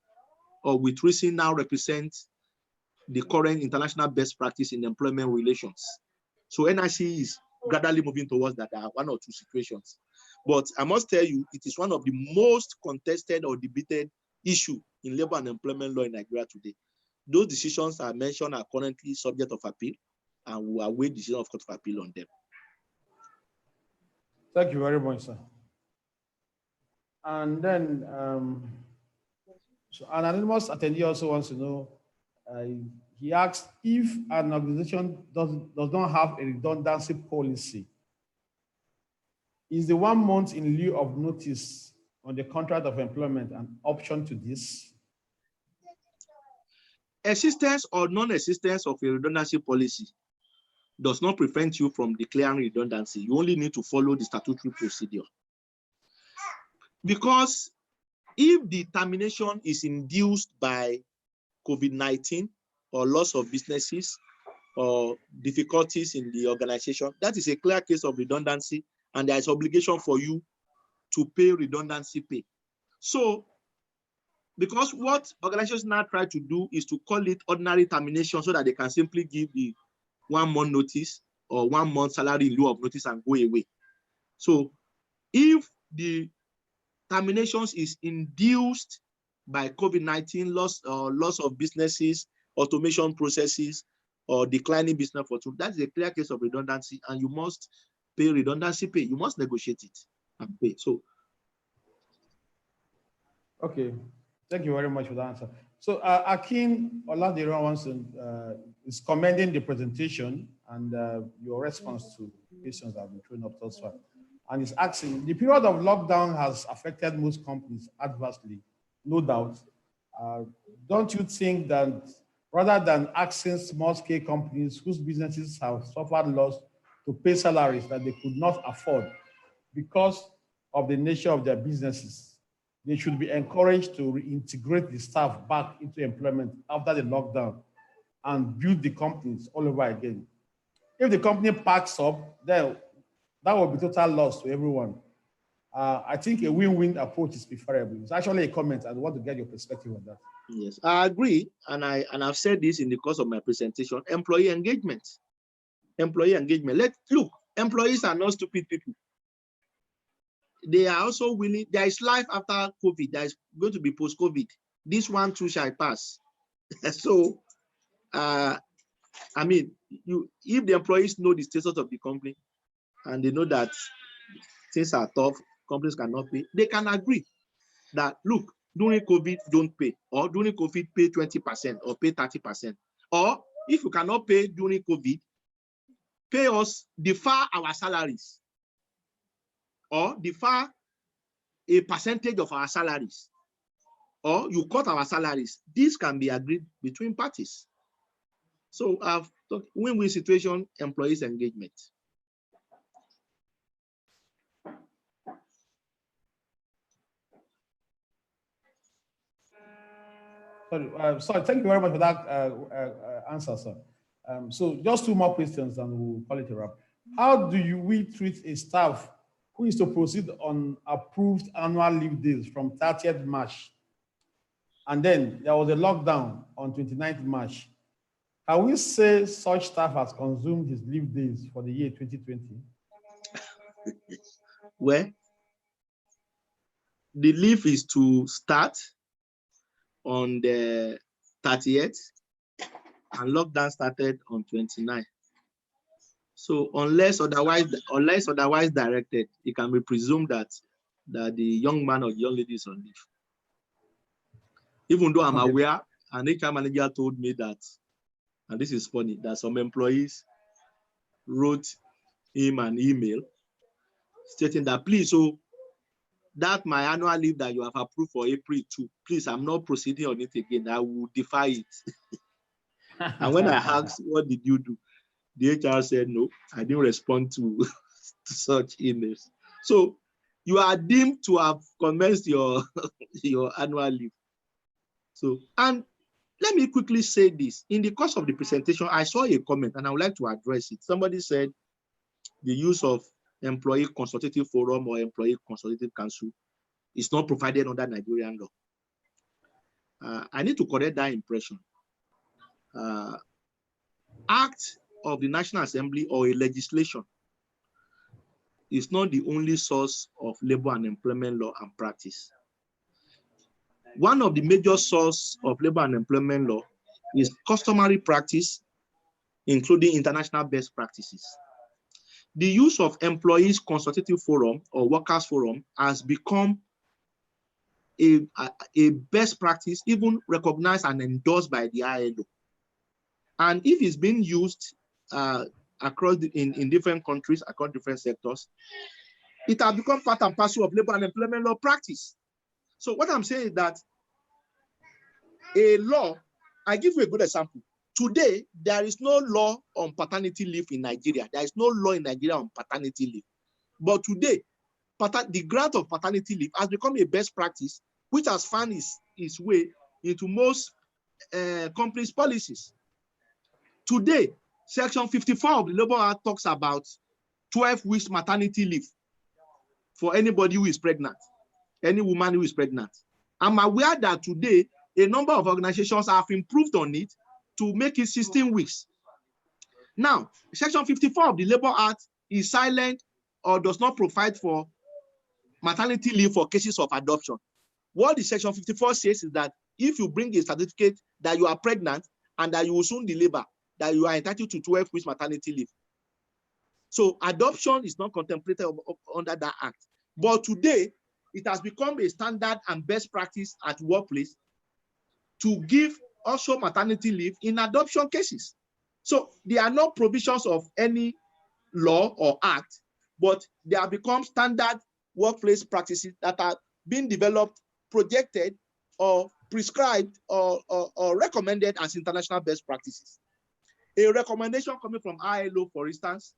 [SPEAKER 2] or with reason now represents the current international best practice in employment relations. So NIC is gradually moving towards that. There are 1 or 2 situations. But I must tell you, it is one of the most contested or debated issue in labor and employment law in Nigeria today. Those decisions I mentioned are currently subject of appeal, and we await decision of Court of Appeal on them.
[SPEAKER 1] Thank you very much, sir. And then, so an anonymous attendee also wants to know, he asks if an organization does not have a redundancy policy, is the 1 month in lieu of notice on the contract of employment an option to this?
[SPEAKER 2] Existence or non-existence of a redundancy policy does not prevent you from declaring redundancy. You only need to follow the statutory procedure. Because if the termination is induced by COVID-19 or loss of businesses or difficulties in the organization, that is a clear case of redundancy, and there is obligation for you to pay redundancy pay. So, because what organizations now try to do is to call it ordinary termination so that they can simply give the 1 month notice or 1 month salary in lieu of notice and go away. So if the terminations is induced by COVID-19, loss of businesses, automation processes, or declining business fortune, that is a clear case of redundancy, and you must pay redundancy pay. You must negotiate it and pay. So,
[SPEAKER 1] okay, thank you very much for the answer. So Akin Oladiran wants to, is commending the presentation and your response to questions that have been thrown up thus far. And is asking, the period of lockdown has affected most companies adversely, no doubt. Don't you think that rather than asking small-scale companies whose businesses have suffered loss to pay salaries that they could not afford because of the nature of their businesses, they should be encouraged to reintegrate the staff back into employment after the lockdown and build the companies all over again? If the company packs up, then that will be total loss to everyone. I think a win-win approach is preferable. It's actually a comment. I want to get your perspective on that.
[SPEAKER 2] Yes, I agree, and I've said this in the course of my presentation. Employee engagement. Employee engagement. Look, employees are not stupid people. They are also willing. There is life after COVID. There is going to be post-COVID. This one too shall pass. So, I mean, if the employees know the status of the company and they know that things are tough, companies cannot pay, they can agree that, look, during COVID, don't pay, or during COVID, pay 20% or pay 30%. Or if you cannot pay during COVID, pay us, defer our salaries, or defer a percentage of our salaries, or you cut our salaries. This can be agreed between parties. So I've talked win-win situation, employees engagement.
[SPEAKER 1] Sorry, thank you very much for that answer, sir. So just two more questions and we'll call it a wrap. How do we treat a staff who is to proceed on approved annual leave days from 30th March? And then there was a lockdown on 29th March. Can we say such staff has consumed his leave days for the year 2020?
[SPEAKER 2] Well, the leave is to start on the 30th and lockdown started on 29th. So unless otherwise directed, it can be presumed that the young man or young lady is on leave. Even though I'm aware, an HR manager told me that, and this is funny, that some employees wrote him an email stating that, please, so that my annual leave that you have approved for April 2, please, I'm not proceeding on it again. I will defy it. And when I asked, what did you do? The HR said, no, I didn't respond to such emails. So you are deemed to have commenced your annual leave. So, and let me quickly say this. In the course of the presentation, I saw a comment and I would like to address it. Somebody said the use of employee consultative forum or employee consultative council is not provided under Nigerian law. I need to correct that impression. Act of the National Assembly or a legislation is not the only source of labor and employment law and practice. One of the major sources of labor and employment law is customary practice, including international best practices. The use of employees consultative forum or workers forum has become a best practice, even recognized and endorsed by the ILO. And if it's being used across in different countries, across different sectors, it has become part and parcel of labor and employment law practice. So what I'm saying is that a law, I give you a good example. Today, there is no law on paternity leave in Nigeria. There is no law in Nigeria on paternity leave. But today, the grant of paternity leave has become a best practice, which has found its way into most companies' policies. Today, Section 54 of the Labour Act talks about 12 weeks maternity leave for anybody who is pregnant, any woman who is pregnant. I'm aware that today, a number of organizations have improved on it to make it 16 weeks. Now, Section 54 of the Labour Act is silent or does not provide for maternity leave for cases of adoption. What the Section 54 says is that if you bring a certificate that you are pregnant and that you will soon deliver, that you are entitled to 12 weeks maternity leave. So adoption is not contemplated under that act. But today, it has become a standard and best practice at workplace to give also maternity leave in adoption cases. So there are no provisions of any law or act, but they have become standard workplace practices that are being developed, projected, or prescribed or recommended as international best practices. A recommendation coming from ILO, for instance,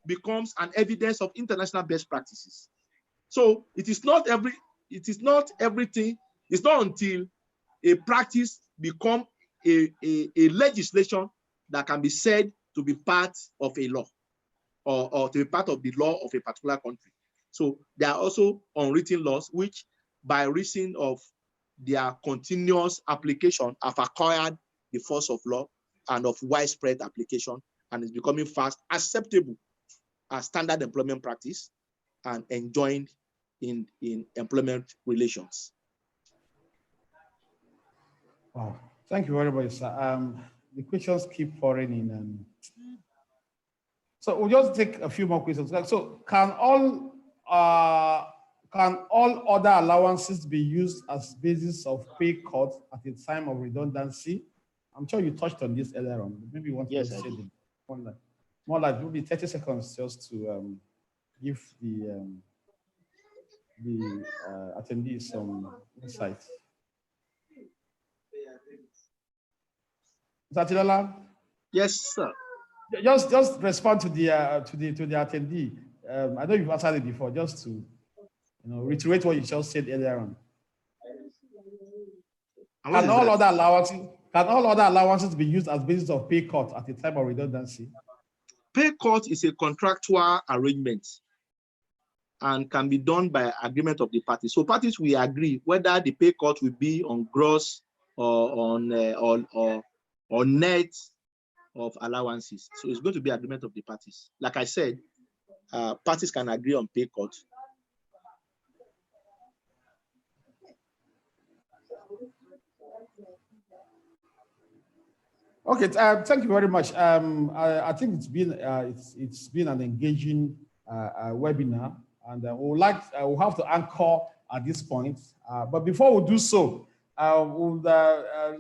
[SPEAKER 2] becomes an evidence of international best practices. So it is not everything. It's not until a practice become a legislation that can be said to be part of a law or to be part of the law of a particular country. So there are also unwritten laws which, by reason of their continuous application, have acquired the force of law and of widespread application, and is becoming fast acceptable as standard employment practice and enjoined in employment relations.
[SPEAKER 1] Wow, thank you very much, sir. The questions keep pouring in. So we'll just take a few more questions. So can all other allowances be used as basis of pay cut at a time of redundancy? I'm sure you touched on this earlier on. Maybe you want to say them. More like maybe 30 seconds just to give the attendees some insights. Zatilola?
[SPEAKER 2] Yes, sir.
[SPEAKER 1] Just respond to the attendee. I know you've answered it before, just to reiterate what you just said earlier on. Can all other allowances be used as basis of pay cut at the time of redundancy?
[SPEAKER 2] Pay cut is a contractual arrangement and can be done by agreement of the parties. So parties will agree whether the pay cut will be on gross or on net of allowances. So it's going to be agreement of the parties. Like I said, parties can agree on pay cut.
[SPEAKER 1] Okay, thank you very much. I think it's been an engaging webinar, and we'll have to anchor at this point. But before we do so, we would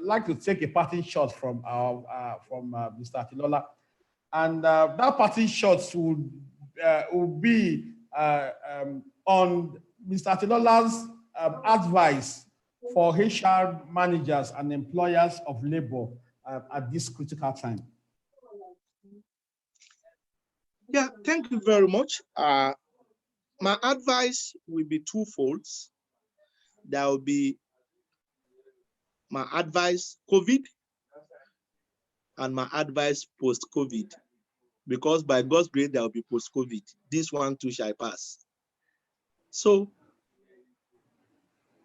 [SPEAKER 1] like to take a parting shot from Mr. Atilola, and that parting shot will be on Mr. Atilola's advice for HR managers and employers of labor at this critical time.
[SPEAKER 2] Yeah, thank you very much. My advice will be twofold. There will be my advice COVID and my advice post-COVID, because by God's grace, there will be post-COVID. This one too shall pass. So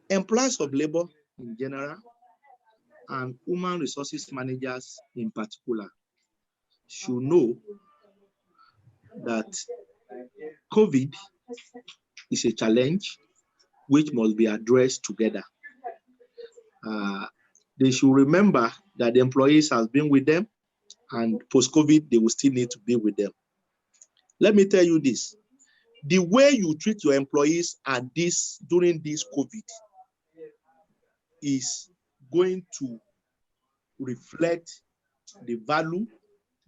[SPEAKER 2] employers of labor in general and human resources managers in particular should know that COVID is a challenge which must be addressed together. They should remember that the employees have been with them, and post-COVID, they will still need to be with them. Let me tell you this. The way you treat your employees during this COVID is going to reflect the value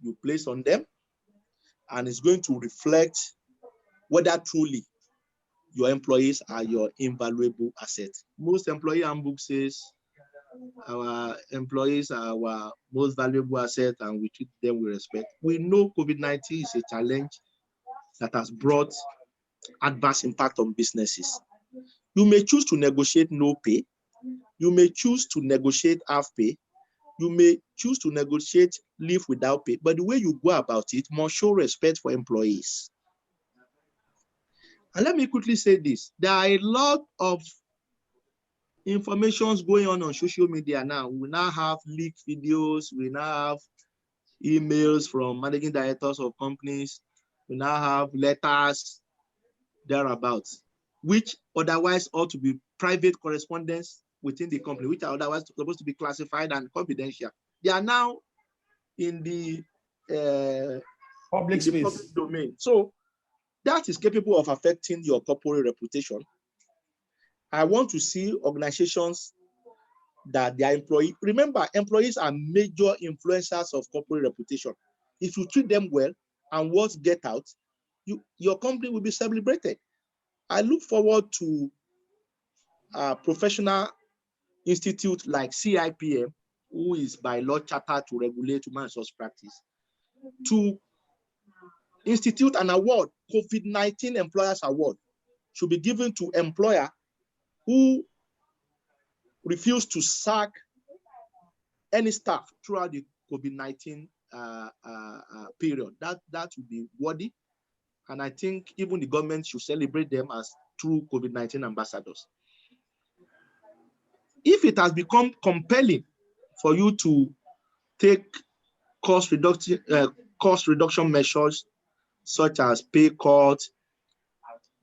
[SPEAKER 2] you place on them, and it's going to reflect whether truly your employees are your invaluable asset. Most employee handbook says our employees are our most valuable asset and we treat them with respect. We know COVID-19 is a challenge that has brought adverse impact on businesses. You may choose to negotiate no pay. You may choose to negotiate half pay. You may choose to negotiate leave without pay, but the way you go about it must show respect for employees. And let me quickly say this. There are a lot of informations going on social media now. We now have leaked videos. We now have emails from managing directors of companies. We now have letters thereabouts, which otherwise ought to be private correspondence within the company, which are otherwise supposed to be classified and confidential. They are now in the
[SPEAKER 1] public
[SPEAKER 2] domain. So that is capable of affecting your corporate reputation. I want to see organizations that their employees, remember, employees are major influencers of corporate reputation. If you treat them well and words get out, your company will be celebrated. I look forward to professional institute like CIPM, who is by law chartered to regulate human resource practice, to institute an award, COVID-19 Employers Award, should be given to employer who refuse to sack any staff throughout the COVID-19 period. That would be worthy. And I think even the government should celebrate them as true COVID-19 ambassadors. If it has become compelling for you to take cost reduction measures such as pay cut,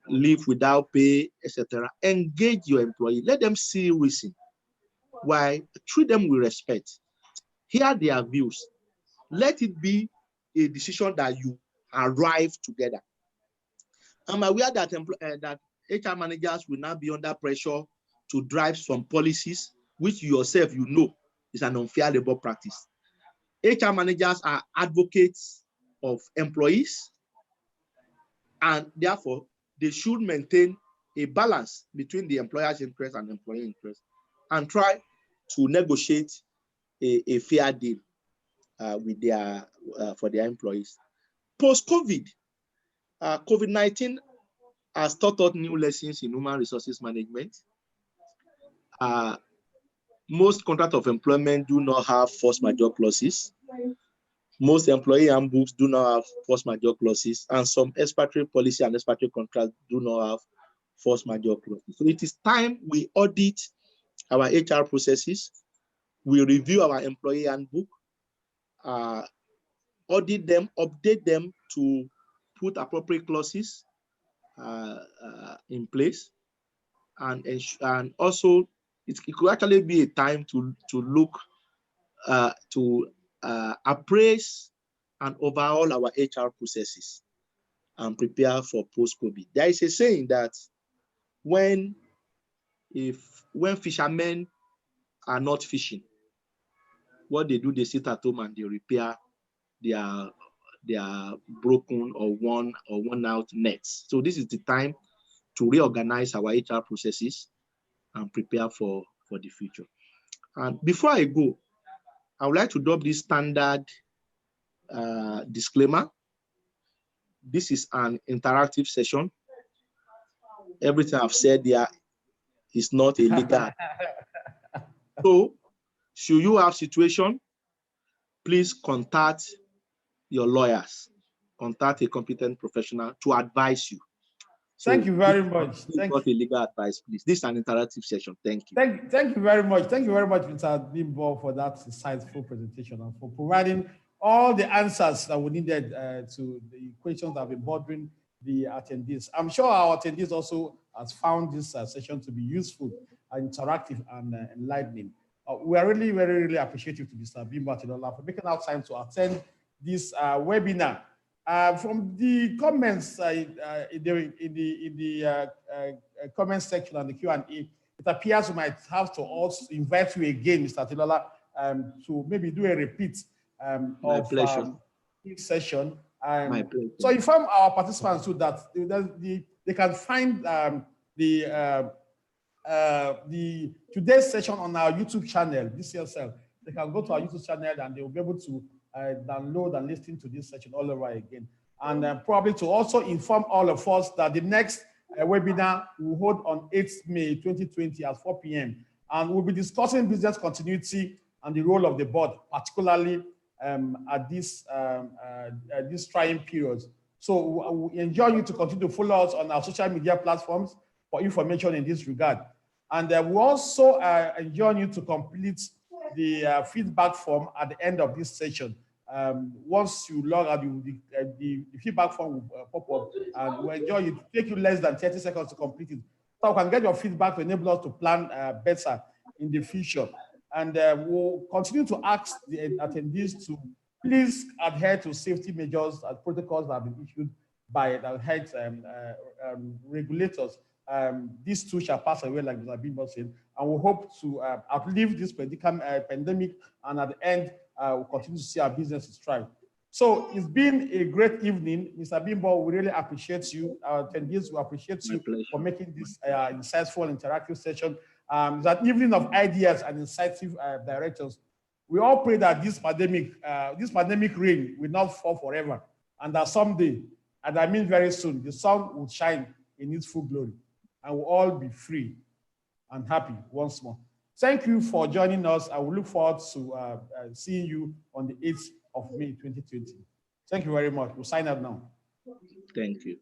[SPEAKER 2] leave without pay, etc., engage your employee. Let them see reason why. Treat them with respect. Hear their views. Let it be a decision that you arrive together. I'm aware that that HR managers will now be under pressure to drive some policies, which you yourself know is an unfair labor practice. HR managers are advocates of employees, and therefore they should maintain a balance between the employer's interest and employee interest, and try to negotiate a fair deal with their for their employees. Post-COVID, COVID-19 has taught us new lessons in human resources management. Most contract of employment do not have force majeure clauses. Most employee handbooks do not have force majeure clauses, and some expatriate policy and expatriate contracts do not have force majeure clauses. So it is time we audit our HR processes, we review our employee handbook, audit them, update them to put appropriate clauses in place, and also it could actually be a time to look to appraise and overhaul our HR processes and prepare for post-COVID. There is a saying that when fishermen are not fishing, what they do, they sit at home and they repair their broken or worn out nets. So this is the time to reorganize our HR processes and prepare for the future. And before I go, I would like to drop this standard disclaimer. This is an interactive session. Everything I've said there is not illegal. So, should you have situation, please contact your lawyers, contact a competent professional to advise you.
[SPEAKER 1] So thank you very much.
[SPEAKER 2] Thank you. Legal advice, please. This is an interactive session. Thank you.
[SPEAKER 1] Thank you very much. Thank you very much, Mr. Bimbo, for that insightful presentation and for providing all the answers that we needed to the questions that have been bothering the attendees. I'm sure our attendees also has found this session to be useful and interactive and enlightening. We are really, very, really appreciative to Mr. Bimbo Atilola for making out time to attend this webinar. From the comments in the comment section and the Q&A, it appears we might have to also invite you again, Mr. Atilola, to maybe do a repeat of this session. My pleasure. So inform our participants so that they can find the today's session on our YouTube channel, DCSL. They can go to our YouTube channel and they will be able to download and listen to this session all over again. And probably to also inform all of us that the next webinar will hold on 8th May 2020 at 4 p.m. And we'll be discussing business continuity and the role of the board, particularly at this trying period. So we enjoy you to continue to follow us on our social media platforms for information in this regard. And we also enjoy you to complete the feedback form at the end of this session. Once you log out, the feedback form will pop up, and we'll enjoy you. Take you less than 30 seconds to complete it. So we can get your feedback to enable us to plan better in the future. And we'll continue to ask the attendees to please adhere to safety measures and protocols that have been issued by the health regulators. These two shall pass away, like Mr. Bimbo said, and we hope to outlive this pandemic, and at the end, we'll continue to see our businesses thrive. So it's been a great evening, Mr. Bimbo. We really appreciate you. Our attendees will appreciate you for making this insightful, interactive session. It's an evening of ideas and incisive directions. We all pray that this pandemic rain will not fall forever, and that someday, and I mean very soon, the sun will shine in its full glory, and we'll all be free and happy once more. Thank you for joining us. I will look forward to seeing you on the 8th of May, 2020. Thank you very much. We'll sign up now.
[SPEAKER 2] Thank you.